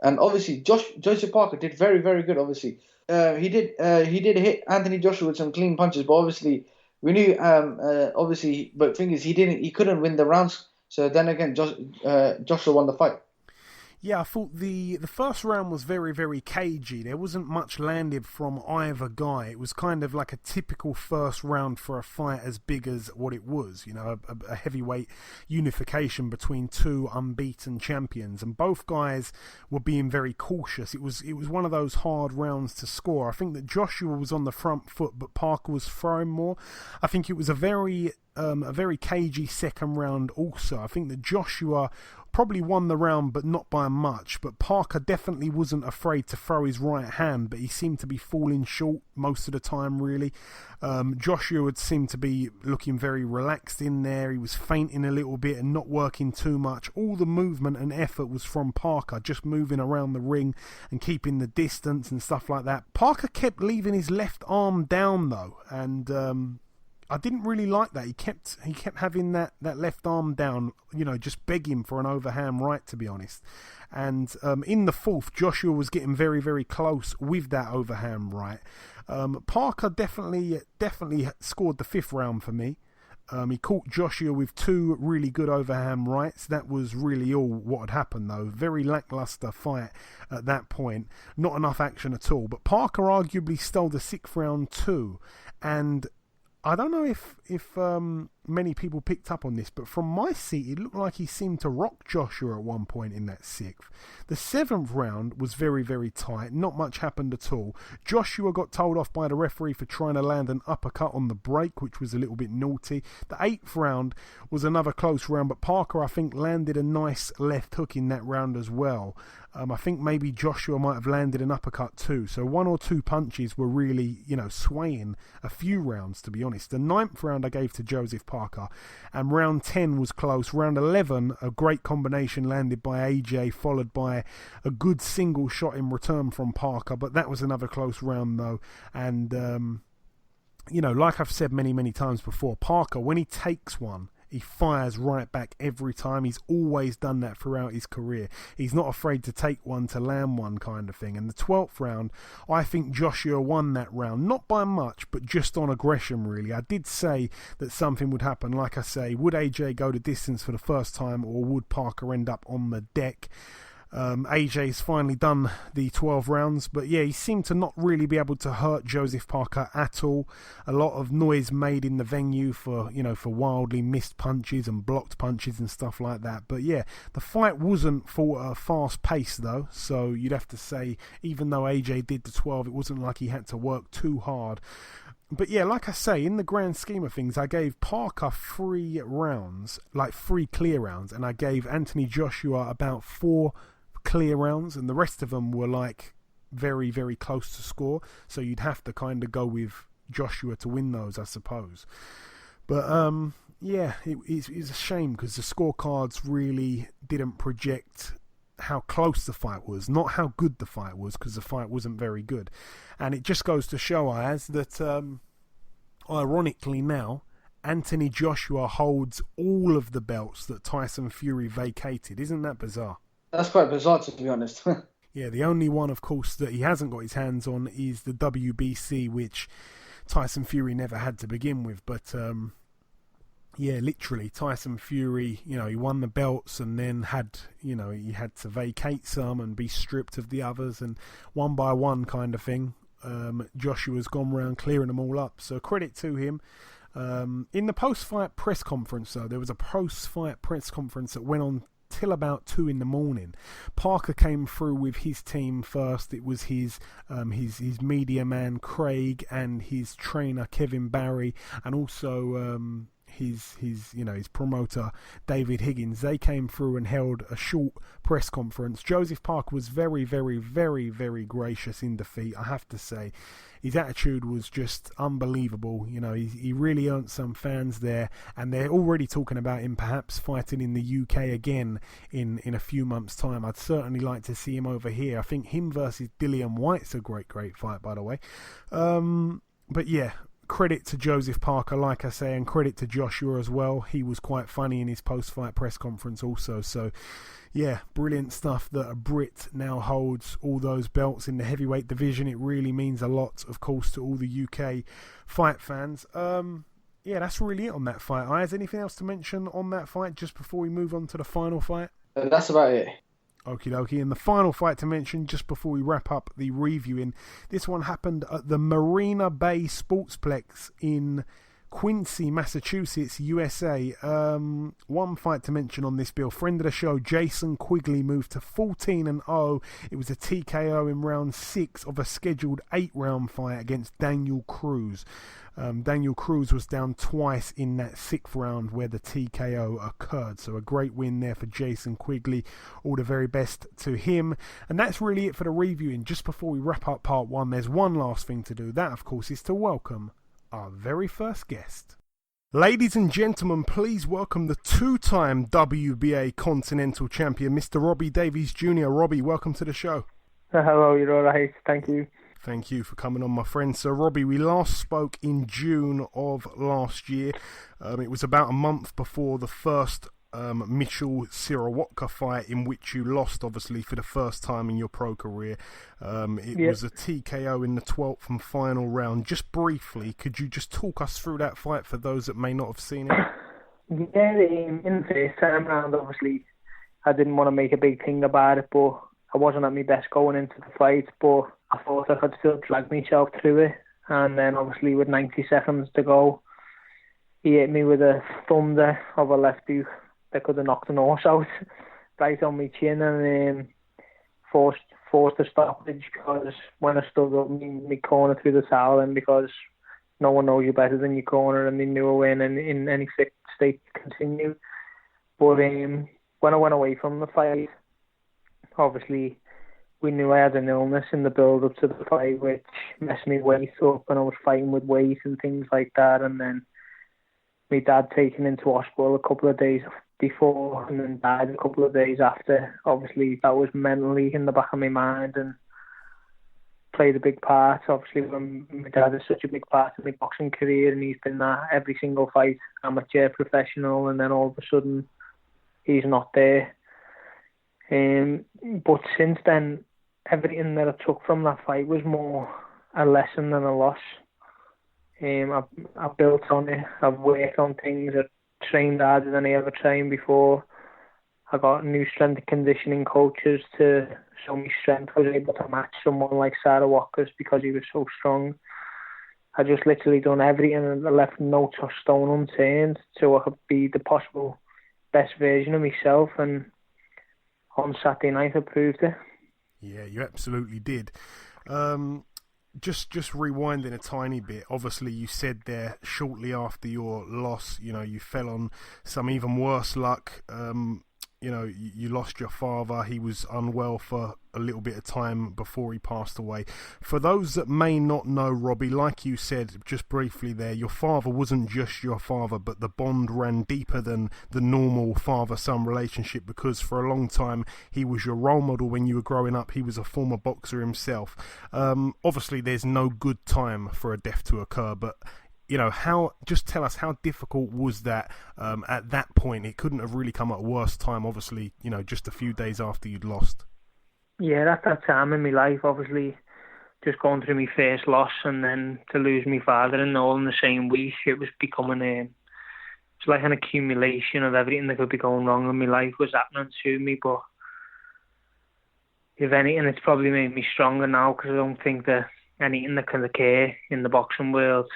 And obviously Joseph Parker did very, very good. Obviously, he did hit Anthony Joshua with some clean punches, but obviously we knew but the thing is he couldn't win the rounds. So then again, Joshua won the fight. Yeah, I thought the first round was very, very cagey. There wasn't much landed from either guy. It was kind of like a typical first round for a fight as big as what it was. You know, a heavyweight unification between two unbeaten champions, and both guys were being very cautious. It was one of those hard rounds to score. I think that Joshua was on the front foot, but Parker was throwing more. I think it was a very cagey second round also. I think that Joshua probably won the round, but not by much. But Parker definitely wasn't afraid to throw his right hand, but he seemed to be falling short most of the time, really. Joshua would seem to be looking very relaxed in there. He was feinting a little bit and not working too much. All the movement and effort was from Parker, just moving around the ring and keeping the distance and stuff like that. Parker kept leaving his left arm down, though, and I didn't really like that. He kept having that left arm down, you know, just begging for an overhand right, to be honest. And in the fourth, Joshua was getting very, very close with that overhand right. Parker definitely scored the fifth round for me. He caught Joshua with two really good overhand rights. That was really all what had happened, though. Very lackluster fight at that point. Not enough action at all. But Parker arguably stole the sixth round too. And I don't know if many people picked up on this, but from my seat, it looked like he seemed to rock Joshua at one point in that sixth. The seventh round was very, very tight. Not much happened at all. Joshua got told off by the referee for trying to land an uppercut on the break, which was a little bit naughty. The eighth round was another close round, but Parker, I think, landed a nice left hook in that round as well. I think maybe Joshua might have landed an uppercut too. So one or two punches were really, swaying a few rounds, to be honest. The ninth round I gave to Joseph Parker, and round 10 was close. Round 11, a great combination landed by AJ, followed by a good single shot in return from Parker. But that was another close round, though. And, like I've said many, many times before, Parker, when he takes one, he fires right back every time. He's always done that throughout his career. He's not afraid to take one to land one, kind of thing. And the 12th round, I think Joshua won that round. Not by much, but just on aggression, really. I did say that something would happen. Like I say, would AJ go the distance for the first time, or would Parker end up on the deck? AJ's finally done the 12 rounds, but yeah, he seemed to not really be able to hurt Joseph Parker at all. A lot of noise made in the venue for wildly missed punches and blocked punches and stuff like that. But yeah, the fight wasn't for a fast pace though, so you'd have to say, even though AJ did the 12, it wasn't like he had to work too hard. But yeah, like I say, in the grand scheme of things, I gave Parker 3 rounds, like 3 clear rounds, and I gave Anthony Joshua about 4 clear rounds, and the rest of them were like very, very close to score. So you'd have to kind of go with Joshua to win those, I suppose. But yeah, it's a shame because the scorecards really didn't project how close the fight was, not how good the fight was, because the fight wasn't very good. And it just goes to show, Ayaz, that ironically now, Anthony Joshua holds all of the belts that Tyson Fury vacated. Isn't that bizarre? That's quite bizarre, to be honest. Yeah, the only one, of course, that he hasn't got his hands on is the WBC, which Tyson Fury never had to begin with. But yeah, literally, Tyson Fury, he won the belts and then had to vacate some and be stripped of the others, and one by one kind of thing. Joshua's gone round clearing them all up. So credit to him. In the post-fight press conference, though, there was a post-fight press conference that went on till about 2 a.m. Parker came through with his team first. It was his media man Craig and his trainer Kevin Barry, and also his promoter David Higgins. They came through and held a short press conference. Joseph Parker was very, very, very, very gracious in defeat, I have to say. His attitude was just unbelievable. He really earned some fans there, and they're already talking about him perhaps fighting in the UK again in a few months' time. I'd certainly like to see him over here. I think him versus Dillian White's a great fight, by the way. But yeah, credit to Joseph Parker, like I say, and credit to Joshua as well. He was quite funny in his post-fight press conference also. So yeah, brilliant stuff that a Brit now holds all those belts in the heavyweight division. It really means a lot, of course, to all the UK fight fans. Yeah, that's really it on that fight. Is there anything else to mention on that fight just before we move on to the final fight? That's about it. Okie dokie. And the final fight to mention just before we wrap up the reviewing, this one happened at the Marina Bay Sportsplex in Quincy, Massachusetts, USA. One fight to mention on this bill. Friend of the show, Jason Quigley, moved to 14-0. It was a TKO in round 6 of a scheduled 8-round fight against Daniel Cruz. Daniel Cruz was down twice in that 6th round where the TKO occurred. So a great win there for Jason Quigley. All the very best to him. And that's really it for the reviewing. Just before we wrap up part 1, there's one last thing to do. That, of course, is to welcome our very first guest. Ladies and gentlemen, please welcome the 2-time WBA Continental Champion, Mr. Robbie Davies Jr. Robbie, welcome to the show. Hello, you're all right. Thank you. Thank you for coming on, my friend. So, Robbie, we last spoke in June of last year. It was about a month before the first Michal Syrowatka fight, in which you lost, obviously, for the first time in your pro career. It was a TKO in the 12th and final round. Just briefly, could you just talk us through that fight for those that may not have seen it? Yeah, in the first time round, obviously, I didn't want to make a big thing about it, but I wasn't at my best going into the fight, but I thought I could still drag myself through it. And then, obviously, with 90 seconds to go, he hit me with a thunder of a left hook that could have knocked the nose out right on my chin, and forced a stoppage because when I stood up my corner through the towel, and because no one knows you better than your corner, and they knew I win in any fit state to continue. But when I went away from the fight, obviously we knew I had an illness in the build up to the fight which messed me weight up, and I was fighting with weight and things like that, and then my dad taken into hospital a couple of days before and then died a couple of days after. Obviously that was mentally in the back of my mind and played a big part. Obviously when my dad is such a big part of my boxing career, and he's been there every single fight, amateur, professional, and then all of a sudden he's not there. But since then, everything that I took from that fight was more a lesson than a loss. I've built on it. I've worked on things. I've trained harder than I ever trained before. I got new strength and conditioning coaches to show me strength. I was able to match someone like Syrowatka's because he was so strong. I just literally done everything, and I left no stone unturned so I could be the possible best version of myself. And on Saturday night, I proved it. Yeah, you absolutely did. just rewinding a tiny bit, obviously you said there shortly after your loss, you fell on some even worse luck. You lost your father. He was unwell for a little bit of time before he passed away. For those that may not know, Robbie, like you said just briefly there, your father wasn't just your father, but the bond ran deeper than the normal father-son relationship, because for a long time he was your role model when you were growing up. He was a former boxer himself. Obviously there's no good time for a death to occur, but just tell us, how difficult was that at that point? It couldn't have really come at a worse time, obviously, just a few days after you'd lost. Yeah, at that time in my life, obviously, just going through my first loss and then to lose my father and all in the same week, it was becoming it's like an accumulation of everything that could be going wrong in my life was happening to me. But if anything, it's probably made me stronger now, because I don't think that anything that can occur in the boxing world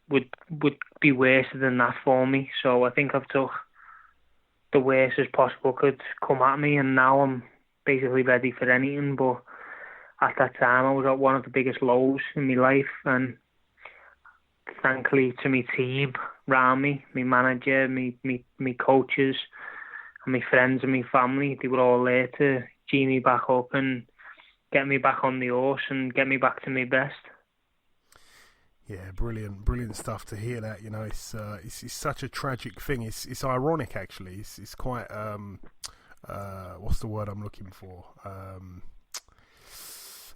would be worse than that for me. So I think I've took the worst as possible could come at me, and now I'm basically ready for anything. But at that time I was at one of the biggest lows in my life, and thankfully to my team around me, my manager, my coaches and my friends and my family, they were all there to gee me back up and get me back on the horse and get me back to my best. Yeah, brilliant stuff to hear that. It's such a tragic thing. It's ironic, actually. It's quite what's the word I'm looking for?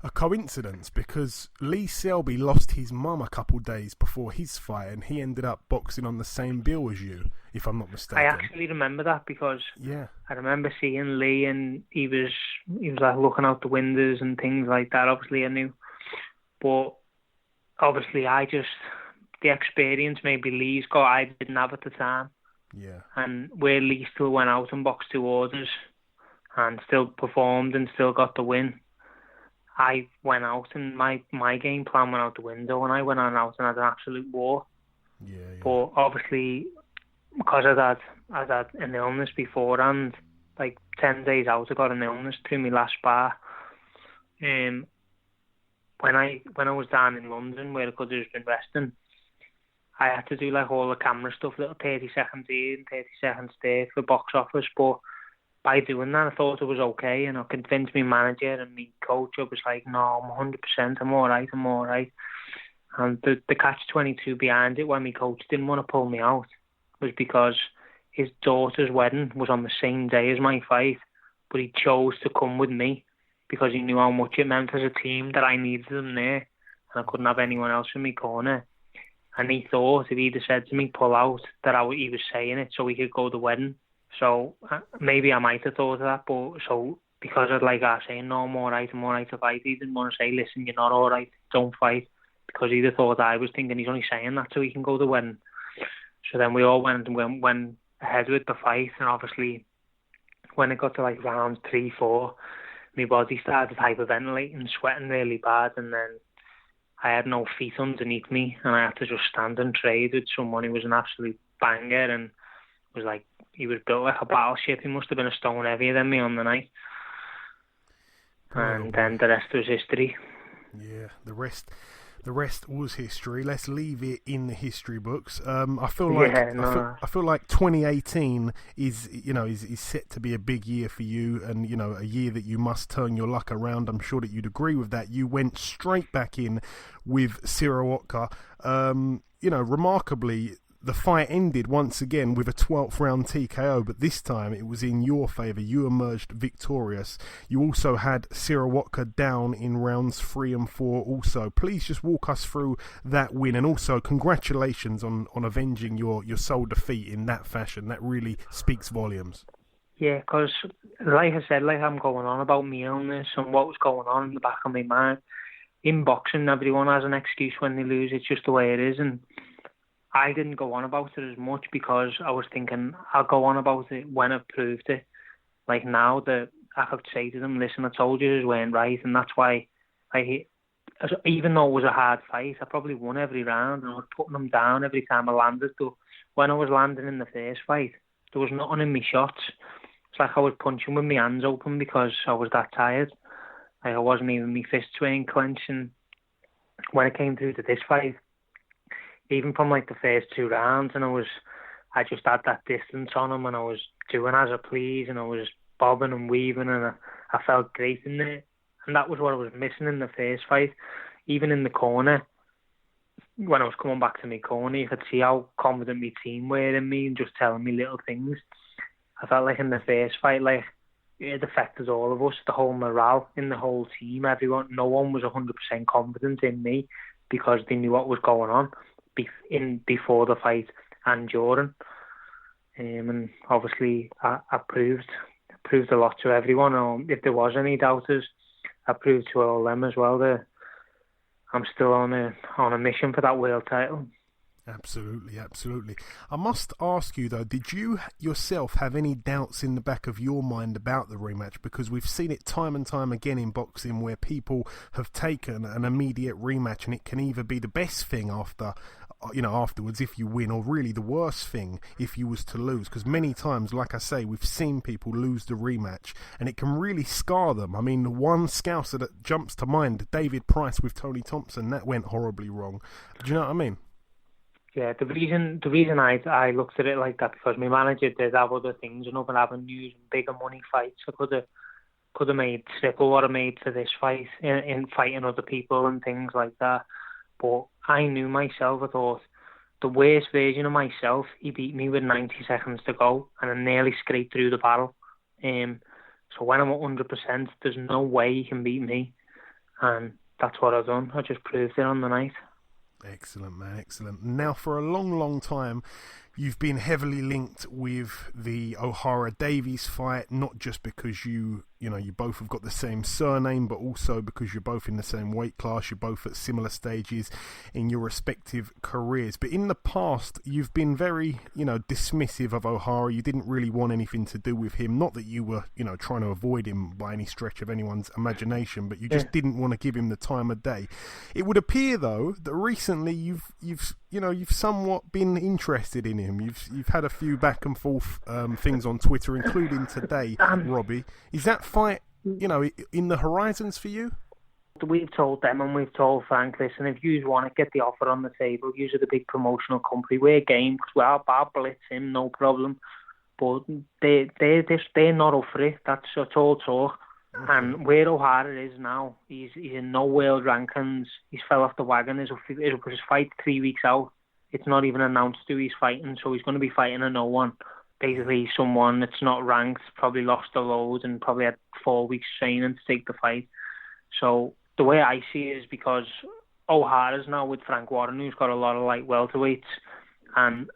A coincidence, because Lee Selby lost his mum a couple days before his fight, and he ended up boxing on the same bill as you, if I'm not mistaken. I actually remember that, because yeah, I remember seeing Lee, and he was like looking out the windows and things like that. Obviously I knew, but obviously the experience maybe Lee's got, I didn't have at the time. Yeah. And where Lee still went out and boxed 2 orders and still performed and still got the win, I went out and my game plan went out the window, and I went out and had an absolute war. Yeah. But obviously, because I'd had an illness beforehand, like 10 days out I got an illness through my last spar. When I was down in London, where I could have just been resting, I had to do like all the camera stuff, little 30 seconds here and 30 seconds there for box office. But by doing that, I thought it was okay, and I convinced my manager and my coach. I was like, no, I'm 100%, I'm all right. And the catch-22 behind it, when my coach didn't want to pull me out, was because his daughter's wedding was on the same day as my fight, but he chose to come with me because he knew how much it meant as a team that I needed them there, and I couldn't have anyone else in my corner. And he thought if he'd have said to me, pull out, that he was saying it so he could go to the wedding. So maybe I might have thought of that, but so because I'd like I saying, no, I'm all right to fight, he didn't want to say, listen, you're not all right, don't fight, because he'd have thought I was thinking he's only saying that so he can go to the wedding. So then we all went ahead with the fight, and obviously when it got to like round 3-4, my body started hyperventilating, sweating really bad, and then I had no feet underneath me, and I had to just stand and trade with someone who was an absolute banger, and was like, he was built like a battleship. He must have been a stone heavier than me on the night. And then the rest was history. Yeah, the rest was history. Let's leave it in the history books. I feel like 2018 is set to be a big year for you, and a year that you must turn your luck around. I'm sure that you'd agree with that. You went straight back in with Syrowatka. Remarkably, the fight ended once again with a 12th round TKO, but this time it was in your favour. You emerged victorious. You also had Syrowatka down in rounds 3 and 4 also. Please just walk us through that win, and also congratulations on avenging your sole defeat in that fashion. That really speaks volumes. Yeah, because like I said, like I'm going on about my illness and what was going on in the back of my mind. In boxing, everyone has an excuse when they lose. It's just the way it is, and I didn't go on about it as much because I was thinking I'll go on about it when I've proved it. Like now that I could say to them, listen, I told you this weren't right, and that's why even though it was a hard fight, I probably won every round, and I was putting them down every time I landed. But when I was landing in the first fight, there was nothing in my shots. It's like I was punching with my hands open because I was that tired. Like I wasn't even, my fists weren't clenching. when it came through to this fight, even from like the first 2 rounds, and I just had that distance on him, and I was doing as I please, and I was bobbing and weaving, and I felt great in there. And that was what I was missing in the first fight. Even in the corner, when I was coming back to my corner, you could see how confident my team were in me and just telling me little things. I felt like in the first fight, like, it affected all of us, the whole morale in the whole team. No one was 100% confident in me because they knew what was going on before the fight and during. And obviously, I proved a lot to everyone. If there was any doubters, I proved to all them as well that I'm still on a mission for that world title. Absolutely, absolutely. I must ask you though, did you yourself have any doubts in the back of your mind about the rematch? Because we've seen it time and time again in boxing where people have taken an immediate rematch, and it can either be the best thing afterwards if you win, or really the worst thing if you was to lose. Because many times, like I say, we've seen people lose the rematch and it can really scar them. I mean, the one Scouser that jumps to mind, David Price with Tony Thompson, that went horribly wrong. Do you know what I mean? Yeah, the reason I looked at it like that, because my manager did have other things and other avenues and bigger money fights. I could have made triple what I made for this fight in fighting other people and things like that. But I knew myself. I thought the worst version of myself, he beat me with 90 seconds to go, and I nearly scraped through the battle. So when I'm at 100%, there's no way he can beat me, and that's what I've done. I just proved it on the night. Excellent, man, excellent. Now, for a long, long time, you've been heavily linked with the Ohara Davies fight, not just because you both have got the same surname, but also because you're both in the same weight class, you're both at similar stages in your respective careers. But in the past, you've been very, dismissive of Ohara. You didn't really want anything to do with him. Not that you were, trying to avoid him by any stretch of anyone's imagination, but you just didn't want to give him the time of day. It would appear, though, that recently you've somewhat been interested in him. You've had a few back and forth things on Twitter, including today, Robbie. Is that fight, in the horizons for you? We've told them and we've told Frank, listen, if you want to get the offer on the table, use are the big promotional company. We're game because I'll blitz him, no problem. But they're not up for it. That's all talk. Okay. And where Ohara is now, he's in no world rankings. He's fell off the wagon. His fight 3 weeks out. It's not even announced who he's fighting, so he's going to be fighting a no one. Basically, someone that's not ranked, probably lost a load, and probably had 4 weeks training to take the fight. So the way I see it is because O'Hara's now with Frank Warren, who's got a lot of light welterweights, and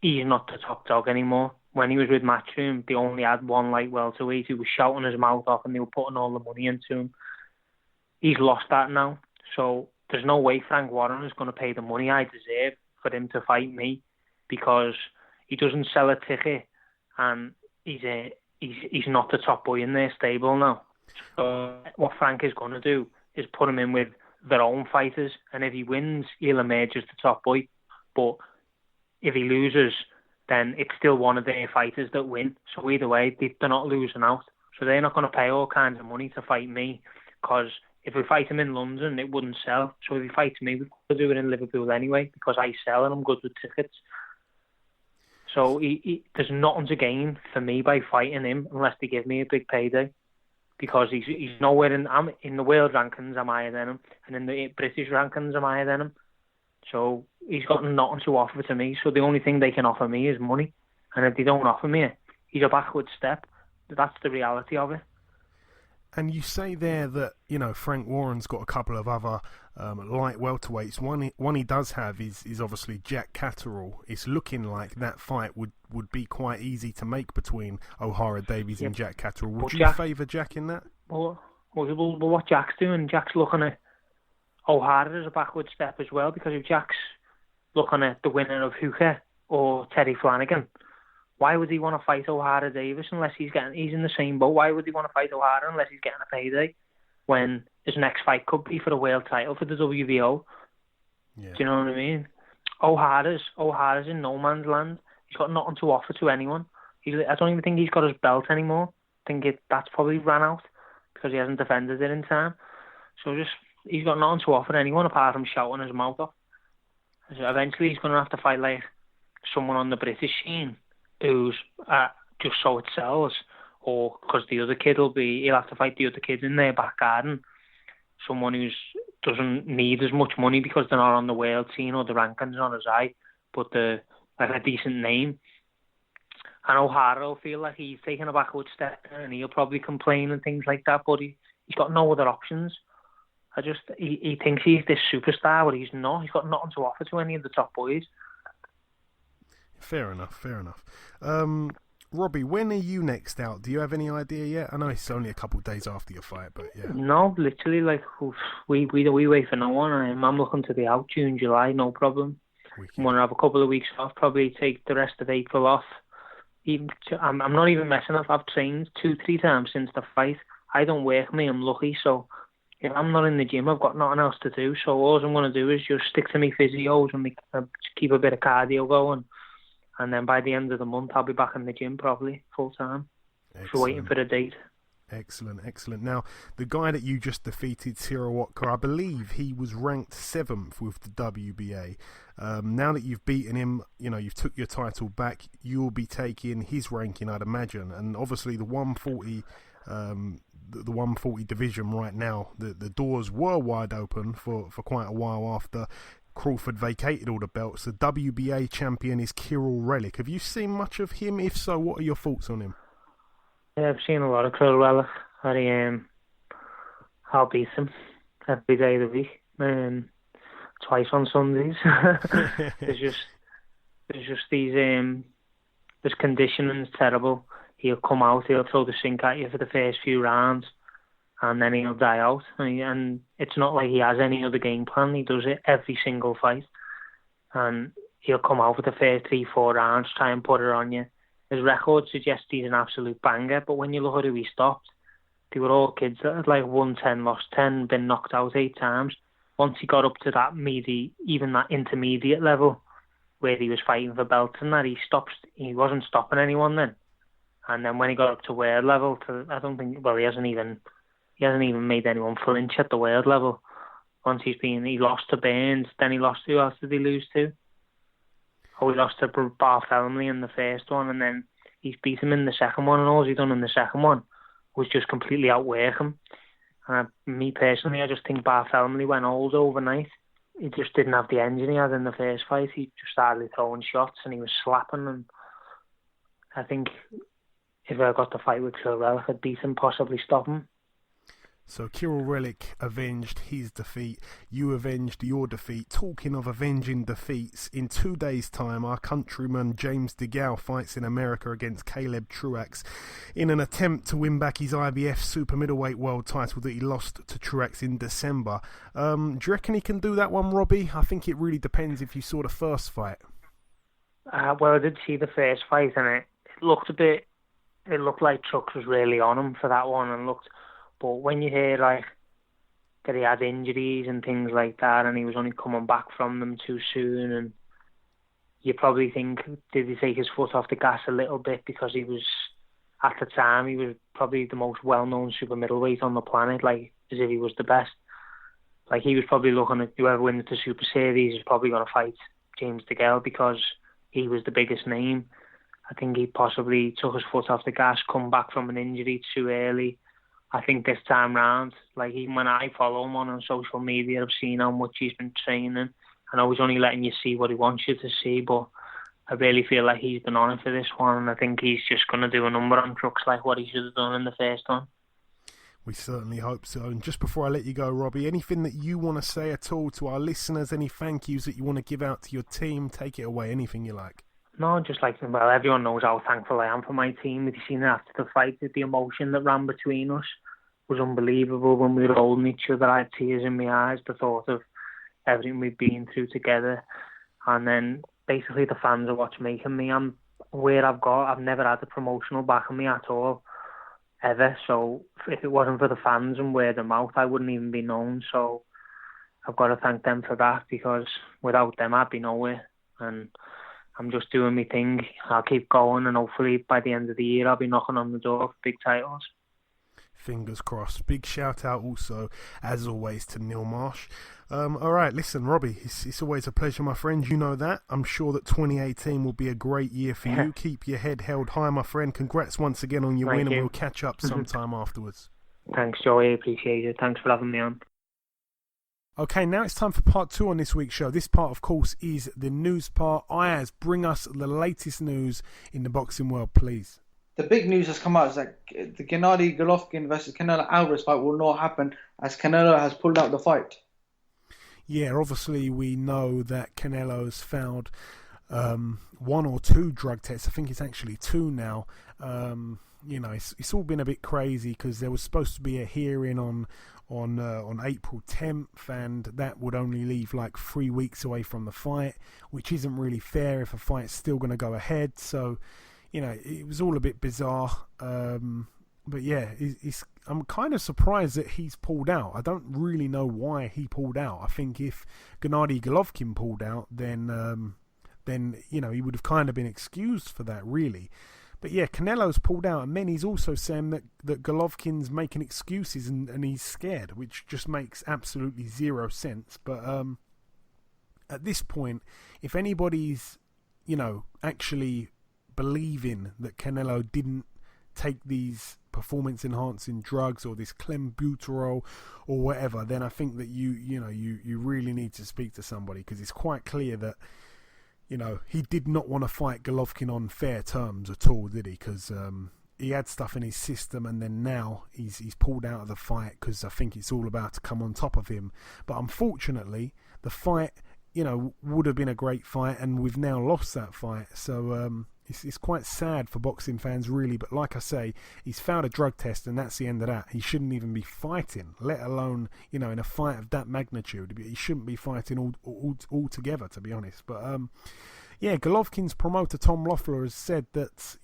he's not the top dog anymore. When he was with Matchroom, they only had one light welterweight who was shouting his mouth off, and they were putting all the money into him. He's lost that now, so there's no way Frank Warren is going to pay the money I deserve for him to fight me, because he doesn't sell a ticket, and he's not the top boy in their stable now. So what Frank is going to do is put him in with their own fighters, and if he wins, he'll emerge as the top boy. But if he loses, then it's still one of their fighters that win. So either way, they're not losing out. So they're not going to pay all kinds of money to fight me, because if we fight him in London, it wouldn't sell. So if he fights me, we could do it in Liverpool anyway, because I sell and I'm good with tickets. So there's nothing to gain for me by fighting him unless they give me a big payday, because he's nowhere in the world rankings. I'm higher than him, and in the British rankings, I'm higher than him. So he's got nothing to offer to me. So the only thing they can offer me is money, and if they don't offer me it, he's a backward step. That's the reality of it. And you say there that, Frank Warren's got a couple of other light welterweights. One he does have is obviously Jack Catterall. It's looking like that fight would be quite easy to make between Ohara Davies and Jack Catterall. Would you favour Jack in that? Well, what Jack's doing, Jack's looking at Ohara as a backward step as well, because if Jack's looking at the winner of Hooker or Terry Flanagan, why would he want to fight Ohara Davies unless he's in the same boat? Why would he want to fight Ohara unless he's getting a payday, when his next fight could be for the world title for the WBO? Yeah. Do you know what I mean? Ohara's in no man's land. He's got nothing to offer to anyone. I don't even think he's got his belt anymore. I think that's probably ran out because he hasn't defended it in time. So just he's got nothing to offer anyone apart from shouting his mouth off. So eventually he's going to have to fight like someone on the British scene who's just so it sells, or because he'll have to fight the other kids in their back garden. Someone who doesn't need as much money because they're not on the world scene or the rankings not as high, but they're like a decent name. And Ohara will feel like he's taking a backward step and he'll probably complain and things like that, but he's got no other options. He thinks he's this superstar, but he's not. He's got nothing to offer to any of the top boys. Fair enough. Robbie, when are you next out? Do you have any idea yet? I know it's only a couple of days after your fight, but yeah. No, literally, like, we wait for no one. I'm looking to be out June, July, no problem. I'm going to have a couple of weeks off, probably take the rest of April off. I'm not even messing up. I've trained 2-3 times since the fight. I don't work me, I'm lucky, so if I'm not in the gym, I've got nothing else to do. So all I'm going to do is just stick to my physios and keep a bit of cardio going. And then by the end of the month, I'll be back in the gym probably full time. So waiting for the date. Excellent. Now, the guy that you just defeated, Syrowatka, I believe he was ranked 7th with the WBA. Now that you've beaten him, you've took your title back, you'll be taking his ranking, I'd imagine. And obviously the 140 division right now, the doors were wide open for quite a while after Crawford vacated all the belts. The WBA champion is Kirill Relik. Have you seen much of him? If so, what are your thoughts on him? Yeah, I've seen a lot of Kirill Relik. I'll beat him every day of the week. Twice on Sundays. There's just these this conditioning's terrible. He'll come out, he'll throw the sink at you for the first few rounds, and then he'll die out. And it's not like he has any other game plan. He does it every single fight. And he'll come out for the first 3-4 rounds, try and put it on you. His record suggests he's an absolute banger, but when you look at who he stopped, they were all kids that had like won 10, lost 10, been knocked out 8 times. Once he got up to that even that intermediate level, where he was fighting for belts and that, he wasn't stopping anyone then. And then when he got up to world level, he hasn't even made anyone flinch at the world level. Once he lost to Burns, then he lost, who else did he lose to? He lost to Bartholomew in the first one, and then he's beat him in the second one, and all he done in the second one was just completely outwork him. Me personally, I just think Bartholomew went old overnight. He just didn't have the engine he had in the first fight. He just started throwing shots and he was slapping, and I think if I got to fight with Kirill Relik, I'd beat him, possibly stop him. So Kirill Relik avenged his defeat. You avenged your defeat. Talking of avenging defeats, in 2 days' time, our countryman James DeGale fights in America against Caleb Truax in an attempt to win back his IBF super middleweight world title that he lost to Truax in December. Do you reckon he can do that one, Robbie? I think it really depends if you saw the first fight. Well, I did see the first fight, and it looked like Truax was really on him for that one, but when you hear like that he had injuries and things like that, and he was only coming back from them too soon, and you probably think, did he take his foot off the gas a little bit, because he was, at the time, he was probably the most well-known super middleweight on the planet, like as if he was the best. Like he was probably looking at whoever wins the Super Series is probably going to fight James DeGale because he was the biggest name. I think he possibly took his foot off the gas, come back from an injury too early. I think this time round, like even when I follow him on social media, I've seen how much he's been training. I know he's only letting you see what he wants you to see, but I really feel like he's been on it for this one, and I think he's just going to do a number on Truax like what he should have done in the first one. We certainly hope so. And just before I let you go, Robbie, anything that you want to say at all to our listeners, any thank yous that you want to give out to your team, take it away, anything you like. No, just like, well, everyone knows how thankful I am for my team. If you've seen it after the fight, the emotion that ran between us was unbelievable. When we were holding each other, I had tears in my eyes, the thought of everything we've been through together. And then basically the fans are what's making me. I'm where I've never had a promotional back on me at all, ever. So if it wasn't for the fans and word of mouth, I wouldn't even be known. So I've got to thank them for that, because without them, I'd be nowhere. And I'm just doing my thing. I'll keep going, and hopefully by the end of the year, I'll be knocking on the door for big titles. Fingers crossed. Big shout out also, as always, to Neil Marsh. All right, listen, Robbie, it's always a pleasure, my friend. You know that. I'm sure that 2018 will be a great year for you. Keep your head held high, my friend. Congrats once again on your win, and we'll catch up sometime afterwards. Thanks, Joey. Appreciate it. Thanks for having me on. Okay, now it's time for part 2 on this week's show. This part, of course, is the news part. Ayaz, bring us the latest news in the boxing world, please. The big news has come out is that the Gennady Golovkin versus Canelo Alvarez fight will not happen as Canelo has pulled out the fight. Yeah, obviously we know that Canelo's found 1 or 2 drug tests. I think it's actually 2 now. It's all been a bit crazy because there was supposed to be a hearing on April 10th, and that would only leave like 3 weeks away from the fight, which isn't really fair if a fight's still going to go ahead. So, it was all a bit bizarre. But yeah, I'm kind of surprised that he's pulled out. I don't really know why he pulled out. I think if Gennady Golovkin pulled out, then he would have kind of been excused for that, really. But yeah, Canelo's pulled out, and then he's also saying that Golovkin's making excuses and he's scared, which just makes absolutely zero sense. But at this point, if anybody's, actually believing that Canelo didn't take these performance-enhancing drugs or this clenbuterol or whatever, then I think that you really need to speak to somebody, because it's quite clear that he did not want to fight Golovkin on fair terms at all, did he? Because he had stuff in his system, and then now he's pulled out of the fight because I think it's all about to come on top of him. But unfortunately, the fight, would have been a great fight, and we've now lost that fight. So it's quite sad for boxing fans, really. But like I say, he's found a drug test, and that's the end of that. He shouldn't even be fighting, let alone, in a fight of that magnitude. He shouldn't be fighting all together, to be honest. But Golovkin's promoter Tom Loeffler has said that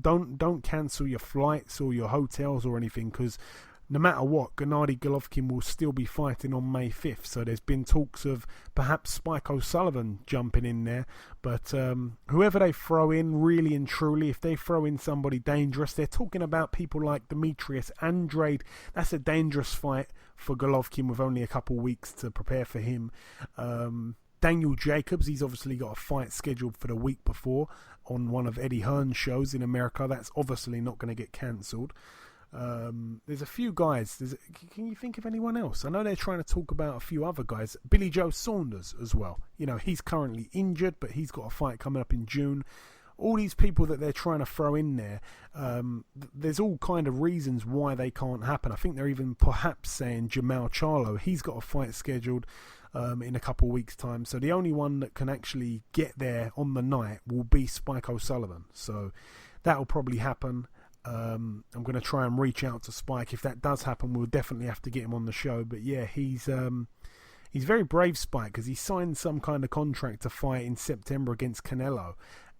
don't cancel your flights or your hotels or anything, because no matter what, Gennady Golovkin will still be fighting on May 5th. So there's been talks of perhaps Spike O'Sullivan jumping in there. But whoever they throw in, really and truly, if they throw in somebody dangerous, they're talking about people like Demetrius Andrade. That's a dangerous fight for Golovkin with only a couple weeks to prepare for him. Daniel Jacobs, he's obviously got a fight scheduled for the week before on one of Eddie Hearn's shows in America. That's obviously not going to get cancelled. There's a few guys. Can you think of anyone else? I know they're trying to talk about a few other guys. Billy Joe Saunders as well. He's currently injured, but he's got a fight coming up in June. All these people that they're trying to throw in there, there's all kind of reasons why they can't happen. I think they're even perhaps saying Jamal Charlo. He's got a fight scheduled in a couple of weeks' time. So the only one that can actually get there on the night will be Spike O'Sullivan. So that will probably happen. I'm going to try and reach out to Spike. If that does happen, we'll definitely have to get him on the show. But yeah, he's very brave, Spike, because he signed some kind of contract to fight in September against Canelo,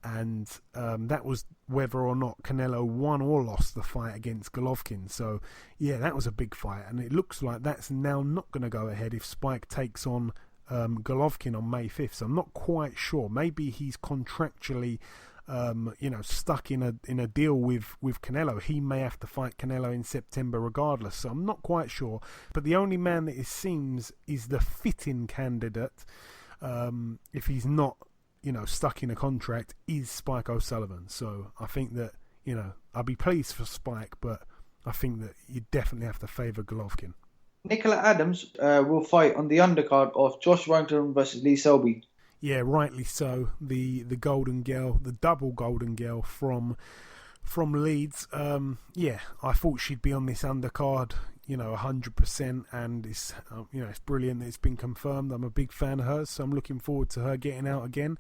and that was whether or not Canelo won or lost the fight against Golovkin. So yeah, that was a big fight, and it looks like that's now not going to go ahead if Spike takes on Golovkin on May 5th. So I'm not quite sure. Maybe he's contractually stuck in a deal with Canelo. He may have to fight Canelo in September regardless, so I'm not quite sure. But the only man that it seems is the fitting candidate, if he's not stuck in a contract, is Spike O'Sullivan. So I think that I'll be pleased for Spike, but I think that you definitely have to favour Golovkin. Nicola Adams will fight on the undercard of Josh Warrington versus Lee Selby. Yeah, rightly so. The golden girl, the double golden girl from Leeds. I thought she'd be on this undercard, 100%, and it's it's brilliant that it's been confirmed. I'm a big fan of hers, so I'm looking forward to her getting out again.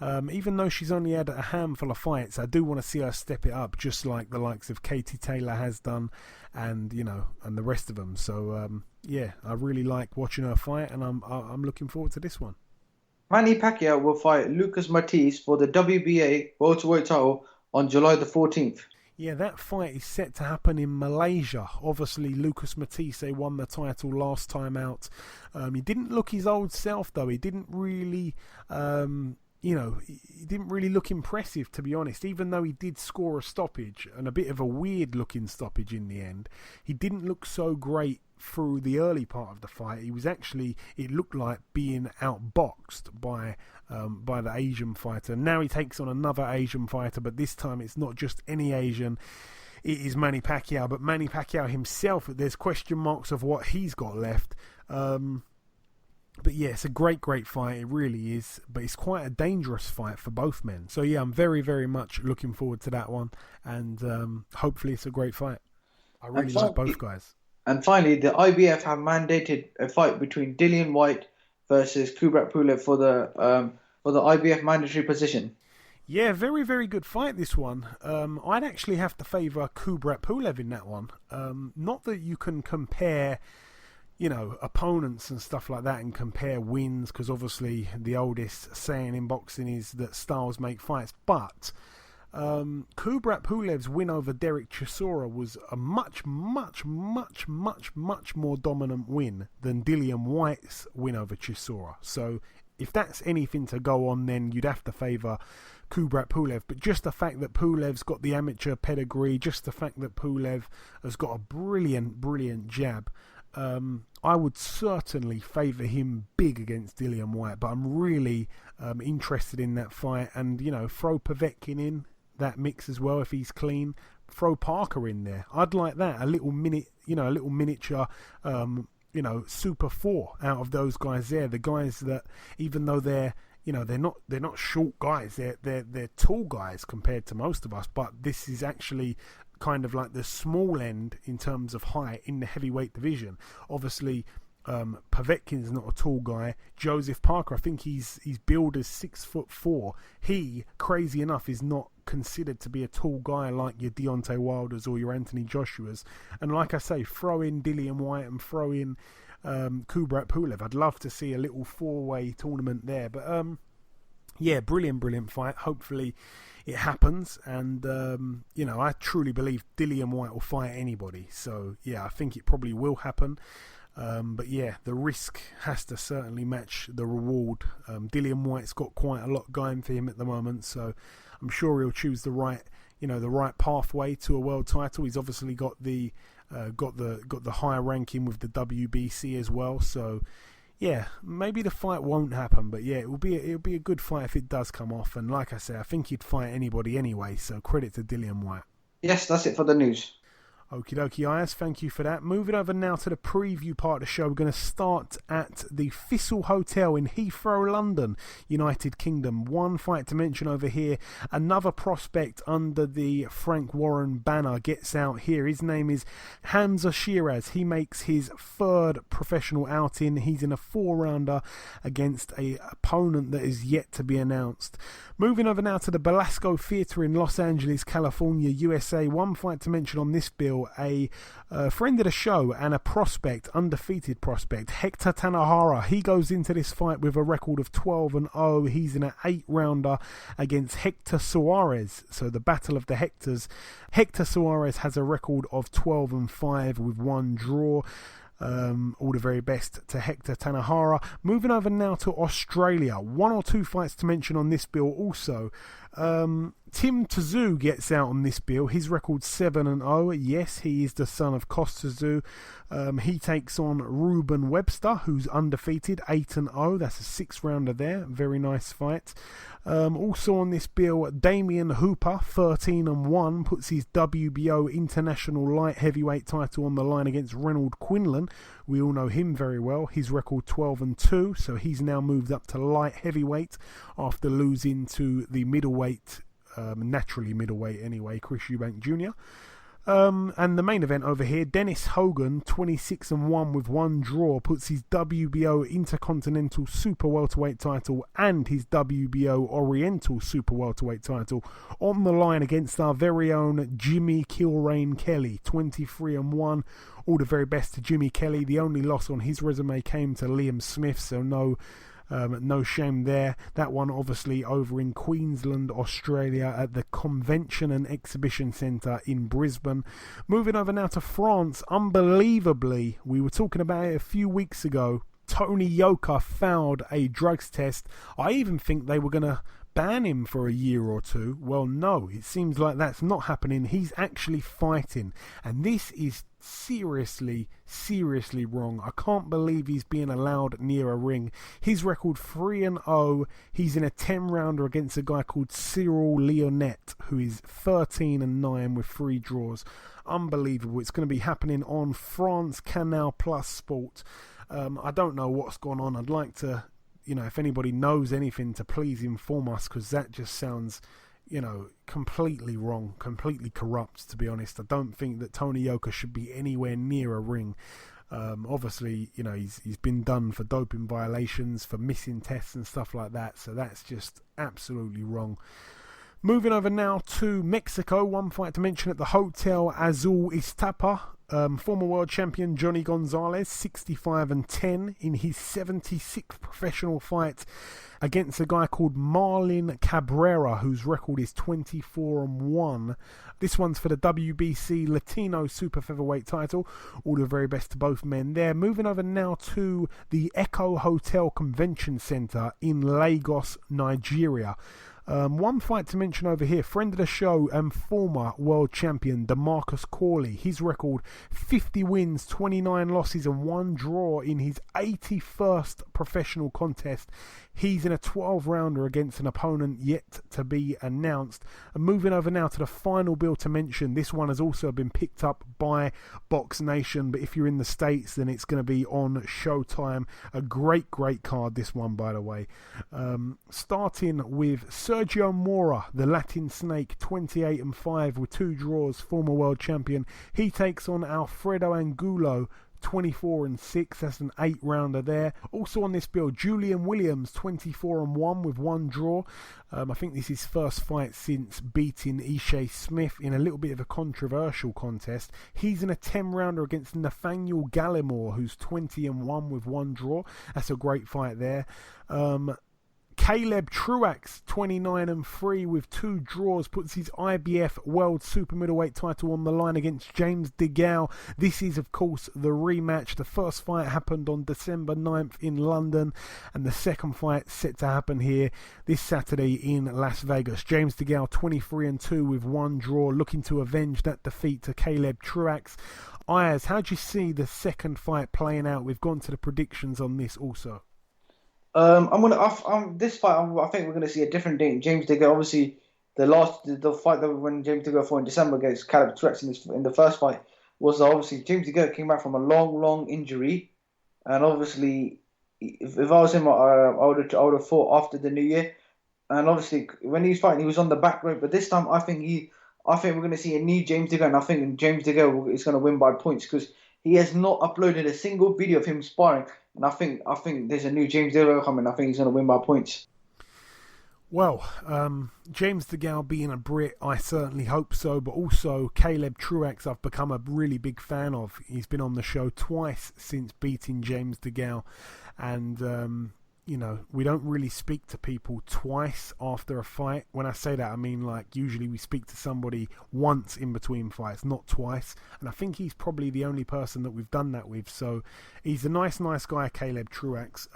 Even though she's only had a handful of fights, I do want to see her step it up, just like the likes of Katie Taylor has done, and and the rest of them. So I really like watching her fight, and I'm looking forward to this one. Manny Pacquiao will fight Lucas Matisse for the WBA welterweight title on July the 14th. Yeah, that fight is set to happen in Malaysia. Obviously, Lucas Matisse won the title last time out. He didn't look his old self, though. He didn't really, he didn't really look impressive, to be honest. Even though he did score a stoppage, and a bit of a weird-looking stoppage in the end, he didn't look so great through the early part of the fight. He was actually, it looked like being outboxed by the Asian fighter. Now he takes on another Asian fighter, but this time it's not just any Asian. It is Manny Pacquiao, but Manny Pacquiao himself, there's question marks of what he's got left. But yeah, it's a great fight. It really is. But it's quite a dangerous fight for both men. So yeah, I'm very, very much looking forward to that one. And hopefully it's a great fight. I really like both guys. And finally, the IBF have mandated a fight between Dillian Whyte versus Kubrat Pulev for the IBF mandatory position. Yeah, very, very good fight, this one. I'd actually have to favour Kubrat Pulev in that one. Not that you can compare, opponents and stuff like that and compare wins, because obviously the oldest saying in boxing is that styles make fights. But Kubrat Pulev's win over Derek Chisora was a much, much, much, much, much more dominant win than Dillian Whyte's win over Chisora. So if that's anything to go on, then you'd have to favour Kubrat Pulev. But just the fact that Pulev's got the amateur pedigree, just the fact that Pulev has got a brilliant jab, I would certainly favour him big against Dillian Whyte. But I'm really interested in that fight. And, throw Povetkin in that mix as well if he's clean. Throw Parker in there. I'd like that. A little miniature Super 4 out of those guys there. The guys that, even though they're not short guys, they're tall guys compared to most of us, but this is actually kind of like the small end in terms of height in the heavyweight division. Obviously, Povetkin's not a tall guy. Joseph Parker, I think he's billed as 6'4". He, crazy enough, is not considered to be a tall guy like your Deontay Wilders or your Anthony Joshuas. And like I say, throw in Dillian Whyte and throw in Kubrat Pulev. I'd love to see a little 4-way tournament there. But yeah, brilliant fight. Hopefully it happens. And I truly believe Dillian Whyte will fight anybody. So yeah, I think it probably will happen. But yeah, the risk has to certainly match the reward. Dillian Whyte's got quite a lot going for him at the moment, so I'm sure he'll choose the right pathway to a world title. He's obviously got the higher ranking with the WBC as well. So yeah, maybe the fight won't happen, but yeah, it'll be a good fight if it does come off. And like I say, I think he'd fight anybody anyway. So credit to Dillian Whyte. Yes, that's it for the news. Okie dokie, Ayaz, thank you for that. Moving over now to the preview part of the show. We're going to start at the Thistle Hotel in Heathrow, London, United Kingdom. One fight to mention over here. Another prospect under the Frank Warren banner gets out here. His name is Hamza Shiraz. He makes his third professional outing. He's in a 4-rounder against an opponent that is yet to be announced. Moving over now to the Belasco Theatre in Los Angeles, California, USA. One fight to mention on this bill. A friend of the show and a prospect, undefeated prospect, Hector Tanahara. He goes into this fight with a record of 12-0. He's in an 8-rounder against Hector Suarez. So the battle of the Hectors. Hector Suarez has a record of 12-5 with 1 draw. All the very best to Hector Tanahara. Moving over now to Australia. 1 or 2 fights to mention on this bill also. Tim Tszyu gets out on this bill. His record 7-0. Yes, he is the son of Costa Tszyu. He takes on Ruben Webster, who's undefeated, 8-0. That's a 6-rounder there. Very nice fight. Also on this bill, Damian Hooper, 13-1, puts his WBO International Light Heavyweight title on the line against Reynold Quinlan. We all know him very well. His record 12-2, so he's now moved up to light heavyweight after losing to the middleweight, naturally middleweight anyway, Chris Eubank Jr. And the main event over here, Dennis Hogan, 26-1 with 1 draw, puts his WBO Intercontinental Super Welterweight title and his WBO Oriental Super Welterweight title on the line against our very own Jimmy Kilrain Kelly, 23-1. All the very best to Jimmy Kelly. The only loss on his resume came to Liam Smith, so no shame there. That one obviously over in Queensland, Australia at the Convention and Exhibition Centre in Brisbane. Moving over now to France. Unbelievably, we were talking about it a few weeks ago. Tony Yoka failed a drugs test. I even think they were going to ban him for a year or two. Well, no, it seems like that's not happening. He's actually fighting, and this is seriously wrong. I can't believe he's being allowed near a ring. His record 3-0. He's in a 10-rounder against a guy called Cyril Leonet, who is 13-9 with 3 draws. Unbelievable. It's going to be happening on France Canal Plus Sport. I don't know what's gone on. I'd like to, if anybody knows anything, to please inform us, because that just sounds, completely wrong, completely corrupt, to be honest. I don't think that Tony Yoka should be anywhere near a ring. Obviously, he's been done for doping violations, for missing tests and stuff like that, so that's just absolutely wrong. Moving over now to Mexico, one fight to mention at the Hotel Azul Iztapa. Former world champion Johnny Gonzalez, 65-10 in his 76th professional fight against a guy called Marlon Cabrera, whose record is 24-1. This one's for the WBC Latino Super Featherweight title. All the very best to both men there. Moving over now to the Echo Hotel Convention Centre in Lagos, Nigeria. One fight to mention over here, friend of the show and former world champion DeMarcus Corley. His record, 50 wins, 29 losses and 1 draw in his 81st professional contest. He's in a 12-rounder against an opponent yet to be announced. And moving over now to the final bill to mention, this one has also been picked up by Box Nation, but if you're in the States, then it's going to be on Showtime. A great card, this one, by the way. Starting with Sergio Mora, the Latin Snake, 28-5 with 2 draws, former world champion. He takes on Alfredo Angulo, 24-6. That's an 8-rounder there. Also on this bill, Julian Williams, 24-1 with 1 draw. I think this is his first fight since beating Ishe Smith in a little bit of a controversial contest. He's in a 10-rounder against Nathaniel Gallimore, who's 20-1 with 1 draw. That's a great fight there. Caleb Truax, 29-3 with 2 draws, puts his IBF World Super Middleweight title on the line against James DeGale. This is, of course, the rematch. The first fight happened on December 9th in London, and the second fight set to happen here this Saturday in Las Vegas. James DeGale, 23-2 with 1 draw, looking to avenge that defeat to Caleb Truax. Ayaz, how do you see the second fight playing out? We've gone to the predictions on this also. This fight, I think we're gonna see a different James DeGale. Obviously, the fight that when James DeGale fought in December against Caleb Truax in the first fight was obviously James DeGale came back from a long injury, and obviously, if I was him, I would have fought after the New Year, and obviously when he was fighting, he was on the back rope. But this time, I think we're gonna see a new James DeGale, and I think James DeGale is gonna win by points because he has not uploaded a single video of him sparring. And I think there's a new James DeGale coming. I think he's going to win by points. Well, James DeGale being a Brit, I certainly hope so. But also Caleb Truax, I've become a really big fan of. He's been on the show twice since beating James DeGale. And, we don't really speak to people twice after a fight. When I say that, I mean, usually we speak to somebody once in between fights, not twice. And I think he's probably the only person that we've done that with. So he's a nice guy, Caleb Truax.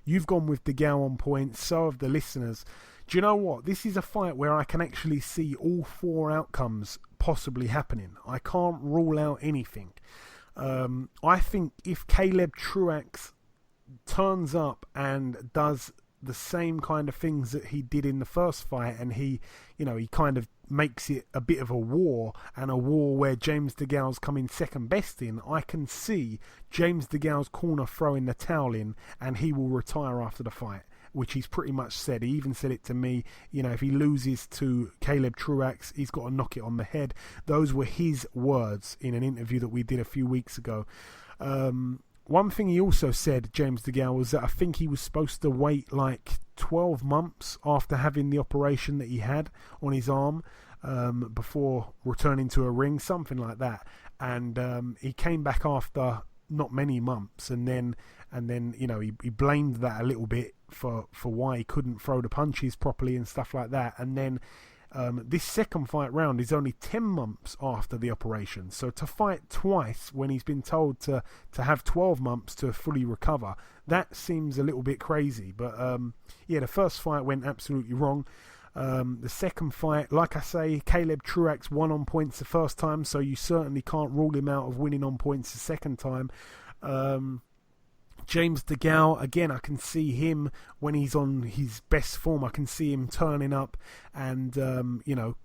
You've gone with DeGale on points, so have the listeners. Do you know what? This is a fight where I can actually see all 4 outcomes possibly happening. I can't rule out anything. I think if Caleb Truax turns up and does the same kind of things that he did in the first fight, and he kind of makes it a bit of a war, and a war where James DeGale's coming second best in, I can see James DeGale's corner throwing the towel in, and he will retire after the fight, which he's pretty much said. He even said it to me, if he loses to Caleb Truax, he's got to knock it on the head. Those were his words in an interview that we did a few weeks ago. One thing he also said, James DeGale, was that I think he was supposed to wait 12 months after having the operation that he had on his arm before returning to a ring, something like that. And he came back after not many months, and then he blamed that a little bit for why he couldn't throw the punches properly and stuff like that. And then This second fight round is only 10 months after the operation. So to fight twice when he's been told to have 12 months to fully recover, that seems a little bit crazy. But the first fight went absolutely wrong. The second fight, like I say, Caleb Truax won on points the first time, so you certainly can't rule him out of winning on points the second time. James DeGale, again, I can see him when he's on his best form. I can see him turning up and,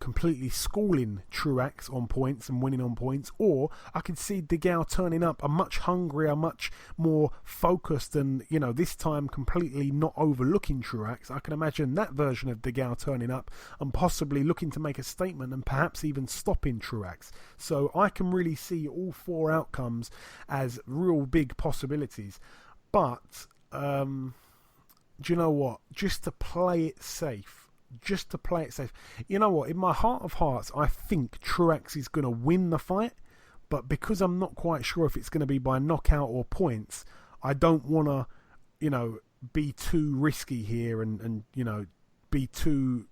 completely schooling Truax on points and winning on points. Or I can see DeGale turning up a much hungrier, much more focused and, this time completely not overlooking Truax. I can imagine that version of DeGale turning up and possibly looking to make a statement and perhaps even stopping Truax. So I can really see all four outcomes as real big possibilities. But, do you know what? Just to play it safe. You know what? In my heart of hearts, I think Truax is going to win the fight. But because I'm not quite sure if it's going to be by knockout or points, I don't want to, be too risky here and be too...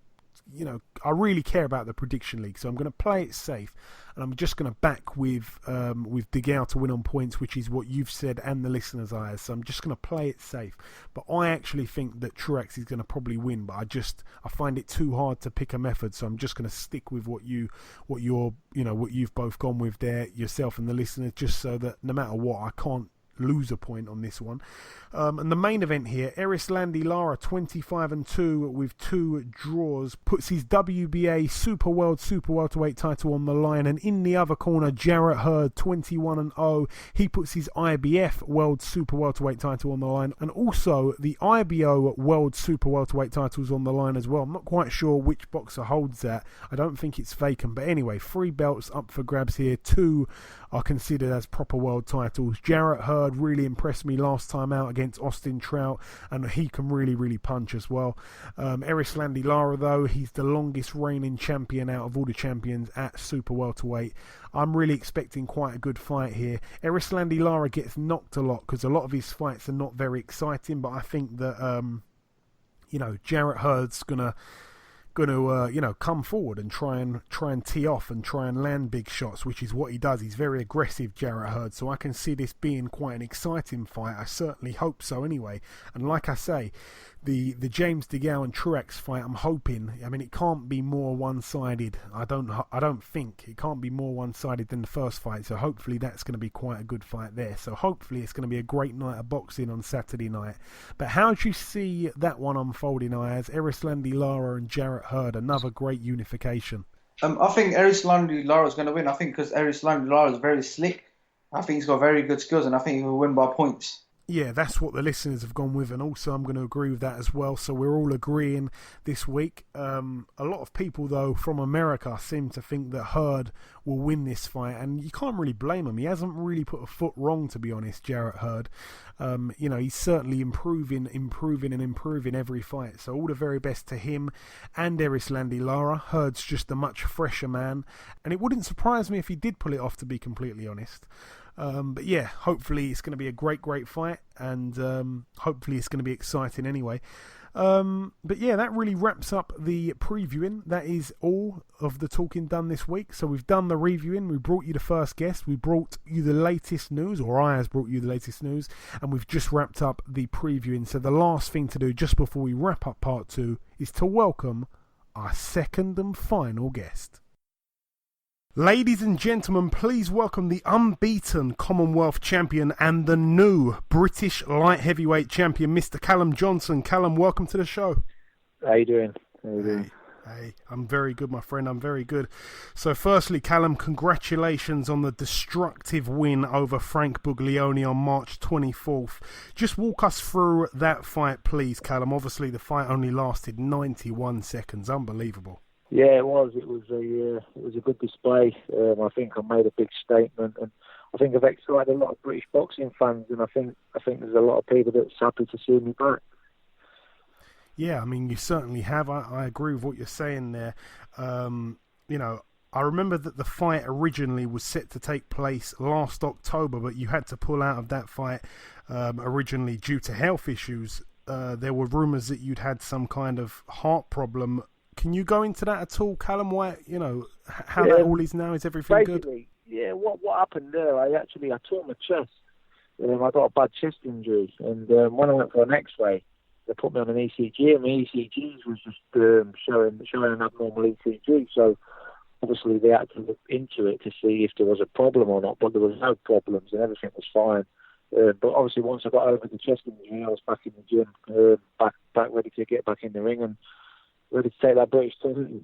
I really care about the prediction league, so I'm going to play it safe, and I'm just going to back with DeGale to win on points, which is what you've said and the listeners' eyes. So I'm just going to play it safe. But I actually think that Truax is going to probably win, but I find it too hard to pick a method, so I'm just going to stick with what you've both gone with there, yourself and the listeners, just so that no matter what, I can't lose a point on this one. And the main event here, Erislandy Lara 25-2 with 2 draws, puts his WBA Super Welterweight title on the line. And in the other corner, Jarrett Hurd 21-0, he puts his IBF World Super Welterweight title on the line, and also the IBO World Super Welterweight titles on the line as well. I'm not quite sure which boxer holds that. I don't think it's vacant, but anyway, 3 belts up for grabs here. 2 are considered as proper world titles. Jarrett Hurd really impressed me last time out against Austin Trout, and he can really punch as well. Erislandy Lara, though, he's the longest reigning champion out of all the champions at super welterweight. I'm really expecting quite a good fight here. Erislandy Lara gets knocked a lot because a lot of his fights are not very exciting, but I think that Jarrett Hurd's gonna come forward and try and tee off and try and land big shots, which is what he does. He's very aggressive, Jarrett Hurd, so I can see this being quite an exciting fight. I certainly hope so anyway. And like I say, the James DeGale and Truax fight, I'm hoping, it can't be more one-sided. I don't think it can't be more one-sided than the first fight, so hopefully that's going to be quite a good fight there. So hopefully it's going to be a great night of boxing on Saturday night. But how do you see that one unfolding, Ayaz? Erislandy Lara and Jarrett Hurd, another great unification. I think Erislandy Lara is going to win. I think because Erislandy Lara is very slick. I think he's got very good skills, and I think he will win by points. Yeah, that's what the listeners have gone with, and also I'm going to agree with that as well. So we're all agreeing this week. A lot of people, though, from America seem to think that Hurd will win this fight, and you can't really blame him. He hasn't really put a foot wrong, to be honest, Jarrett Hurd. He's certainly improving every fight. So all the very best to him and Erislandy Lara. Hurd's just a much fresher man, and it wouldn't surprise me if he did pull it off, to be completely honest. But yeah, hopefully it's going to be a great fight, and hopefully it's going to be exciting anyway. But yeah, that really wraps up the previewing. That is all of the talking done this week. So we've done the reviewing, we brought you the first guest, we brought you the latest news, or I has brought you the latest news, and we've just wrapped up the previewing. So the last thing to do just before we wrap up part 2 is to welcome our second and final guest. Ladies and gentlemen, please welcome the unbeaten Commonwealth champion and the new British light heavyweight champion, Mr. Callum Johnson. Callum, welcome to the show. How you doing? Hey, I'm very good, my friend. I'm very good. So firstly, Callum, congratulations on the destructive win over Frank Buglioni on March 24th. Just walk us through that fight, please, Callum. Obviously, the fight only lasted 91 seconds. Unbelievable. Yeah, it was. It was a good display. I think I made a big statement, and I think I've excited a lot of British boxing fans, and I think there's a lot of people that's happy to see me back. Yeah, you certainly have. I agree with what you're saying there. I remember that the fight originally was set to take place last October, but you had to pull out of that fight originally due to health issues. There were rumours that you'd had some kind of heart problem Can you go into that at all, Callum? Why, how that all is now? Is everything good? Yeah, what happened there, I tore my chest. I got a bad chest injury, and when I went for an X-ray, they put me on an ECG, and my ECGs was just showing an abnormal ECG. So obviously they had to look into it to see if there was a problem or not, but there was no problems and everything was fine. But obviously once I got over the chest injury, I was back in the gym, back ready to get back in the ring and ready to take that British title.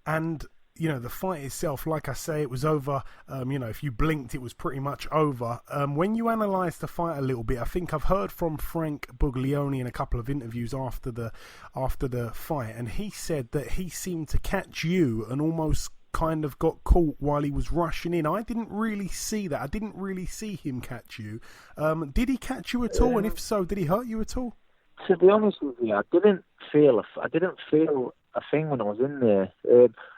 And the fight itself, like I say, it was over. If you blinked, it was pretty much over. When you analyse the fight a little bit, I think I've heard from Frank Buglioni in a couple of interviews after the fight, and he said that he seemed to catch you and almost kind of got caught while he was rushing in. I didn't really see that. I didn't really see him catch you. Did he catch you at all? And if so, did he hurt you at all? To be honest with you, I didn't feel a thing when I was in there.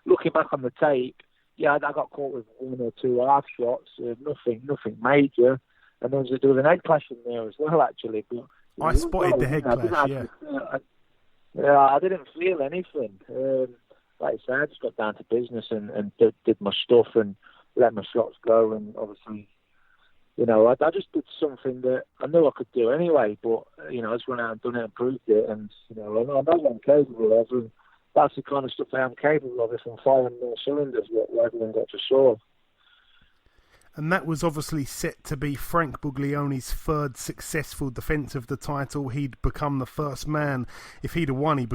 Looking back on the tape, I got caught with one or two half shots, nothing major, and there was an head clash in there as well, actually. But I spotted the head clash. I didn't feel anything. Like I said, I just got down to business and did my stuff and let my shots go, and obviously, I just did something that I knew I could do anyway. But I just went out and done it and proved it, and I know what I'm capable of. And that's the kind of stuff I am capable of if I'm firing more cylinders, what everyone got to saw. And that was obviously set to be Frank Buglioni's third successful defence of the title. He'd become the first man. If he'd have won, he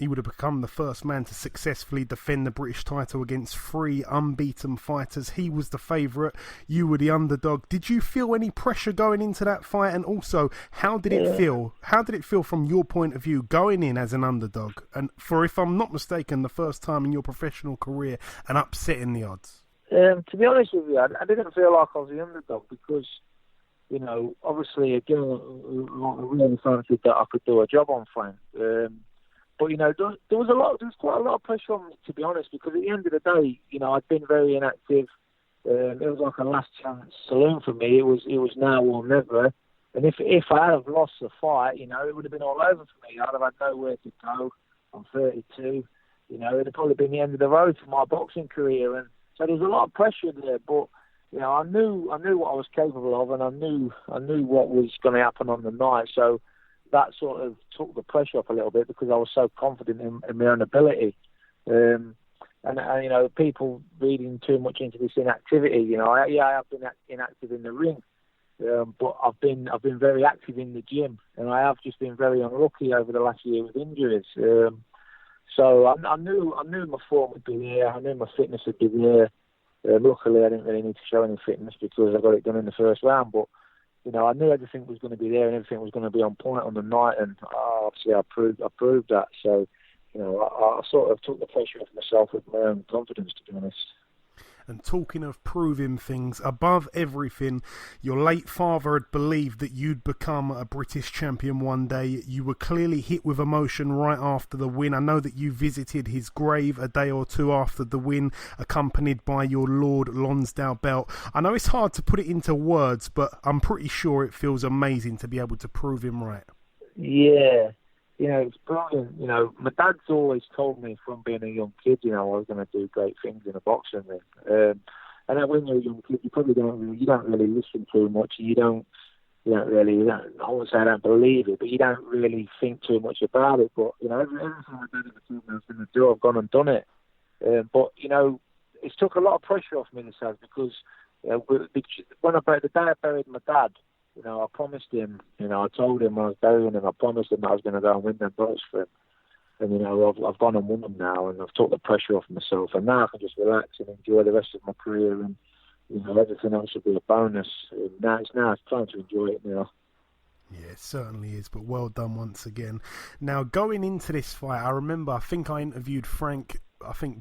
would have become the first man to successfully defend the British title against 3 unbeaten fighters. He was the favourite. You were the underdog. Did you feel any pressure going into that fight? And also, how did it feel? How did it feel from your point of view going in as an underdog? And for, if I'm not mistaken, the first time in your professional career and upsetting the odds? To be honest with you, I didn't feel like I was the underdog because, obviously, again, I really fancied that I could do a job on Frank. But, there was quite a lot of pressure on me, to be honest, because at the end of the day, I'd been very inactive. It was like a last chance saloon for me. It was now or never. And if I had have lost the fight, it would have been all over for me. I'd have had nowhere to go. I'm 32. It'd have probably been the end of the road for my boxing career. And so there was a lot of pressure there, but I knew what I was capable of, and I knew what was going to happen on the night. So that sort of took the pressure off a little bit because I was so confident in my own ability. And people reading too much into this inactivity. I have been inactive in the ring, but I've been very active in the gym, and I have just been very unlucky over the last year with injuries. So I knew my form would be there. I knew my fitness would be there. Luckily, I didn't really need to show any fitness because I got it done in the first round. But I knew everything was going to be there and everything was going to be on point on the night. And obviously, I proved that. So I sort of took the pressure off myself with my own confidence, to be honest. And talking of proving things, above everything, your late father had believed that you'd become a British champion one day. You were clearly hit with emotion right after the win. I know that you visited his grave a day or two after the win, accompanied by your Lord Lonsdale belt. I know it's hard to put it into words, but I'm pretty sure it feels amazing to be able to prove him right. Yeah. It's brilliant. My dad's always told me from being a young kid, I was going to do great things in a boxing ring. And then when you're a young kid, you probably don't really listen too much. I won't say I don't believe it, but you don't really think too much about it. But, everything my dad ever told me I was going to do, I've gone and done it. But, it's took a lot of pressure off me, this has, because when the day I buried my dad, I promised him, I told him when I was burying him, I promised him I was going to go and win them belts for him. And, I've gone and won them now, and I've took the pressure off myself. And now I can just relax and enjoy the rest of my career, and, everything else will be a bonus. And now it's time to enjoy it now. Yeah, it certainly is, but well done once again. Now, going into this fight, I think I interviewed Frank,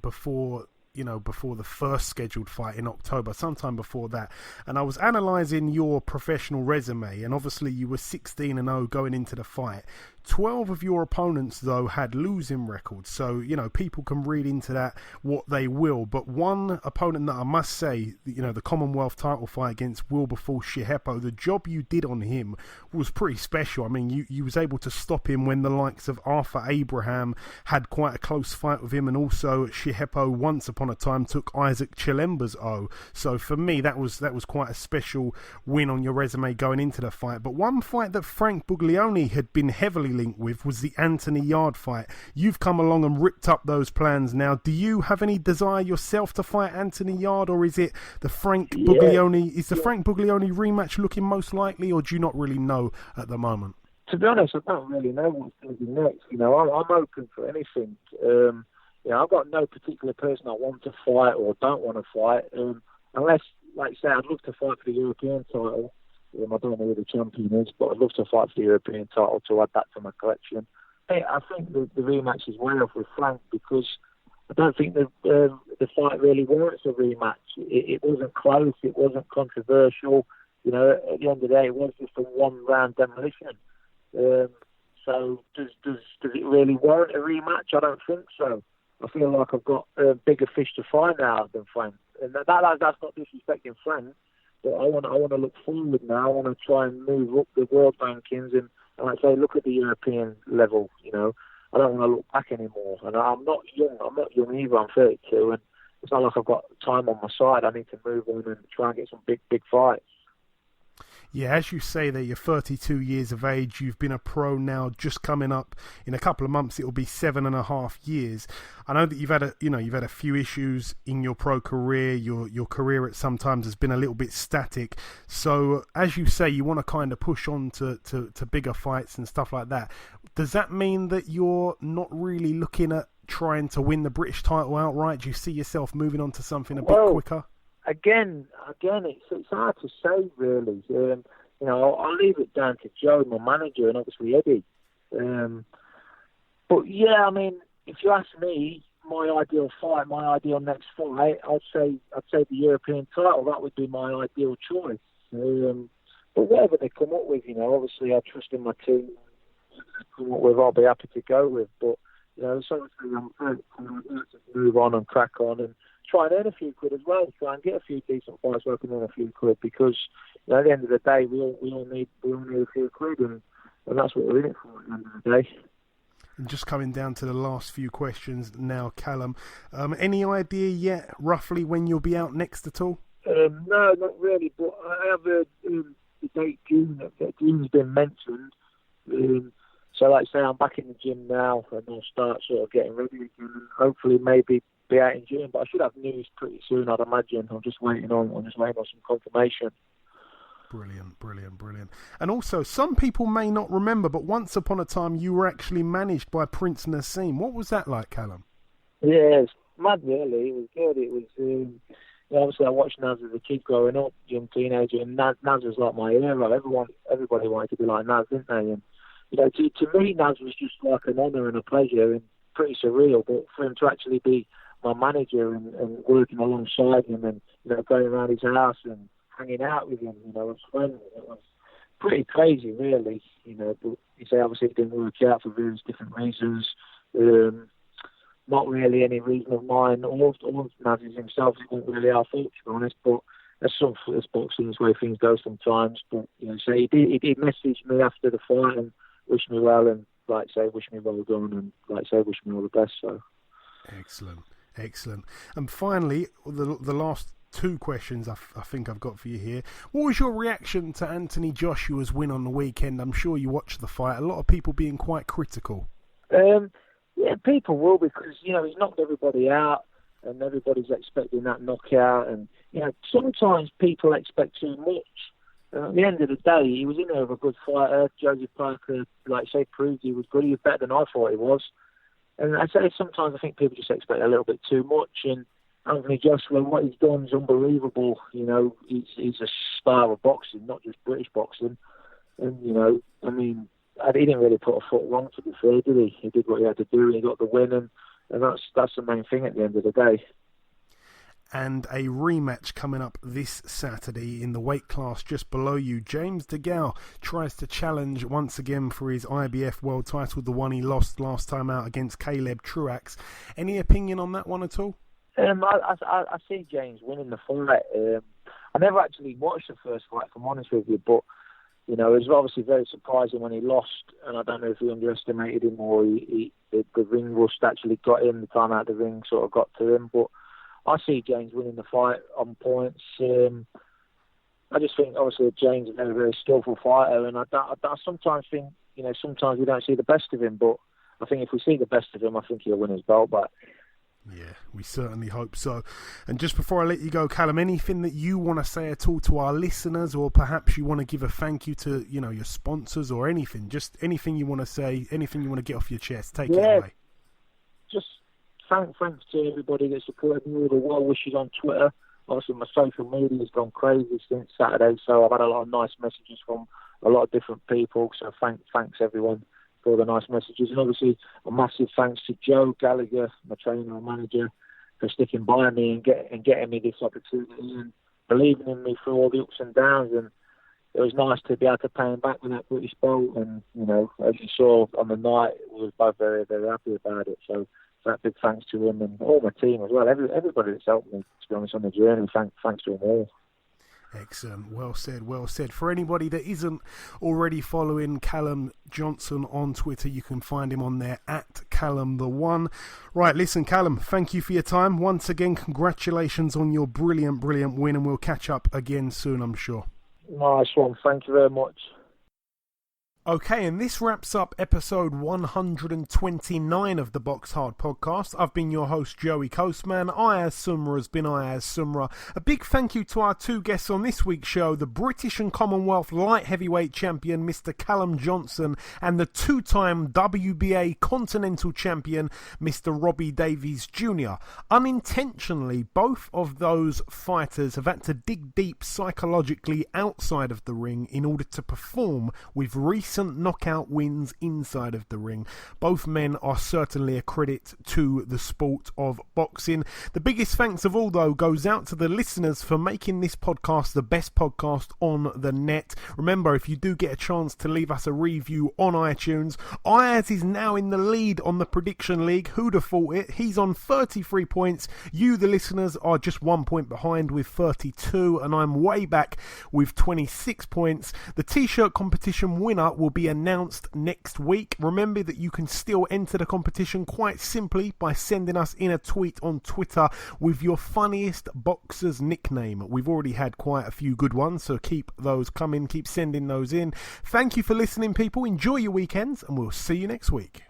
before the first scheduled fight in October, sometime before that. And I was analysing your professional resume, and obviously you were 16-0 going into the fight. 12 of your opponents, though, had losing records. So, people can read into that what they will. But one opponent that I must say, the Commonwealth title fight against Wilberforce Shihepo, the job you did on him was pretty special. I mean, you was able to stop him when the likes of Arthur Abraham had quite a close fight with him, and also Shihepo once upon a time took Isaac Chilemba's O. So for me, that was quite a special win on your resume going into the fight. But one fight that Frank Buglioni had been heavily linked with was the Anthony Yarde fight. You've come along and ripped up those plans now. Do you have any desire yourself to fight Anthony Yarde, or is it the Frank Buglioni? Is the Frank Buglioni rematch looking most likely, or do you not really know at the moment? To be honest, I don't really know what's going to be next. I'm open for anything. I've got no particular person I want to fight or don't want to fight, unless, like I say, I'd love to fight for the European title. I don't know who the champion is, but I'd love to fight for the European title to add that to my collection. I think the rematch is way off with Frank, because I don't think the fight really warrants a rematch. It wasn't close, it wasn't controversial. At the end of the day, it was just a one-round demolition. So does it really warrant a rematch? I don't think so. I feel like I've got bigger fish to fry now than Frank, and that's not disrespecting Frank. But I want to look forward now. I want to try and move up the world rankings and like I say, look at the European level. I don't want to look back anymore. And I'm not young. I'm not young either. I'm 32, and it's not like I've got time on my side. I need to move on and try and get some big fights. Yeah, as you say that you're 32 years of age, you've been a pro now, just coming up in a couple of months, it'll be 7.5 years. I know that you've had a few issues in your pro career. Your career at sometimes has been a little bit static. So as you say, you want to kind of push on to bigger fights and stuff like that. Does that mean that you're not really looking at trying to win the British title outright? Do you see yourself moving on to something a bit quicker? Again, it's hard to say, really. I'll leave it down to Joe, my manager, and obviously Eddie. But yeah, I mean, if you ask me, my ideal fight, my ideal next fight, I'd say the European title. That would be my ideal choice. But whatever they come up with, obviously I trust in my team. Come up with, I'll be happy to go with. But so I'm to move on and crack on and try and earn a few quid as well. Try and get a few decent fights where I can earn a few quid, because at the end of the day, we all need a few quid, and that's what we're in it for at the end of the day. And just coming down to the last few questions now, Callum. Any idea yet, roughly, when you'll be out next at all? No, not really. But I have heard the date June. June's been mentioned. So, like I say, I'm back in the gym now, and I'll start sort of getting ready again, and hopefully maybe be out in June. But I should have news pretty soon, I'd imagine. I'm just waiting on some confirmation. Brilliant. And also, some people may not remember, but once upon a time you were actually managed by Prince Nassim. What was that like, Callum? Yeah, it's mad, really. It was good. It was, obviously I watched Naz as a kid growing up, young teenager, and Naz was like my hero. Everybody wanted to be like Naz, didn't they? And, to me, Naz was just like an honour and a pleasure and pretty surreal. But for him to actually be my manager and working alongside him and, going around his house and hanging out with him, as friends, it was pretty crazy, really. But you say obviously it didn't work out for various different reasons. Not really any reason of mine or Naz's himself. It wasn't really our fault, to be honest. But that's boxing, that's where things go sometimes. But so he did message me after the fight and wish me well, and wish me well done, and wish me all the best. So excellent. And finally, the last two questions I think I've got for you here. What was your reaction to Anthony Joshua's win on the weekend? I'm sure you watched the fight. A lot of people being quite critical. Yeah, people will, because he's knocked everybody out, and everybody's expecting that knockout. And sometimes people expect too much. At the end of the day, he was in there with a good fighter. Joseph Parker, proved he was good. He was better than I thought he was. And I say sometimes I think people just expect a little bit too much. And Anthony Joshua, what he's done is unbelievable. He's a star of boxing, not just British boxing. And, he didn't really put a foot wrong, to be fair, did he? He did what he had to do, and he got the win, and that's the main thing at the end of the day. and a rematch coming up this Saturday in the weight class just below you. James DeGale tries to challenge once again for his IBF world title, the one he lost last time out against Caleb Truax. Any opinion on that one at all? I see James winning the fight. I never actually watched the first fight, if I'm honest with you, but you know, it was obviously very surprising when he lost, and I don't know if he underestimated him or the ring rust actually got him, the time out of the ring sort of got to him, but I see James winning the fight on points. I just think, obviously, James is a very, very skillful fighter, and I sometimes think, you know, sometimes we don't see the best of him, but I think if we see the best of him, I think he'll win his belt back. Yeah, we certainly hope so. And just before I let you go, Callum, anything that you want to say at all to our listeners, or perhaps you want to give a thank you to, you know, your sponsors or anything, just anything you want to say, anything you want to get off your chest, take it away. Just thanks to everybody that supported me, all the well wishes on Twitter. Obviously, my social media has gone crazy since Saturday, so I've had a lot of nice messages from a lot of different people. So thanks everyone for all the nice messages, and obviously a massive thanks to Joe Gallagher, my trainer and manager, for sticking by me and getting me this opportunity and believing in me through all the ups and downs. And it was nice to be able to pay him back with that British belt. And you know, as you saw on the night, we were both very, very happy about it. So that big thanks to him and all my team as well. Everybody that's helped me, to be honest, on the journey. Thanks to them all. Excellent. Well said, well said. For anybody that isn't already following Callum Johnson on Twitter, you can find him on there at Callum1. Right, listen, Callum, thank you for your time. Once again, congratulations on your brilliant win, and we'll catch up again soon, I'm sure. Nice one. Thank you very much. Okay, and this wraps up episode 129 of the BoxHard Podcast. I've been your host, Joey Coastman. Ayaz Sumra has been Ayaz Sumra. A big thank you to our two guests on this week's show, the British and Commonwealth light heavyweight champion, Mr. Callum Johnson, and the two-time WBA Continental champion, Mr. Robbie Davies Jr. Unintentionally, both of those fighters have had to dig deep psychologically outside of the ring in order to perform with recent knockout wins inside of the ring. Both men are certainly a credit to the sport of boxing. The biggest thanks of all, though, goes out to the listeners for making this podcast the best podcast on the net. Remember, if you do get a chance to leave us a review on iTunes, Ayaz is now in the lead on the prediction league. Who'd have thought it? He's on 33 points. You, the listeners, are just 1 point behind with 32, and I'm way back with 26 points. The t-shirt competition winner will be announced next week. Remember that you can still enter the competition quite simply by sending us in a tweet on Twitter with your funniest boxer's nickname. We've already had quite a few good ones, so keep those coming, keep sending those in. Thank you for listening, people. Enjoy your weekends, and we'll see you next week.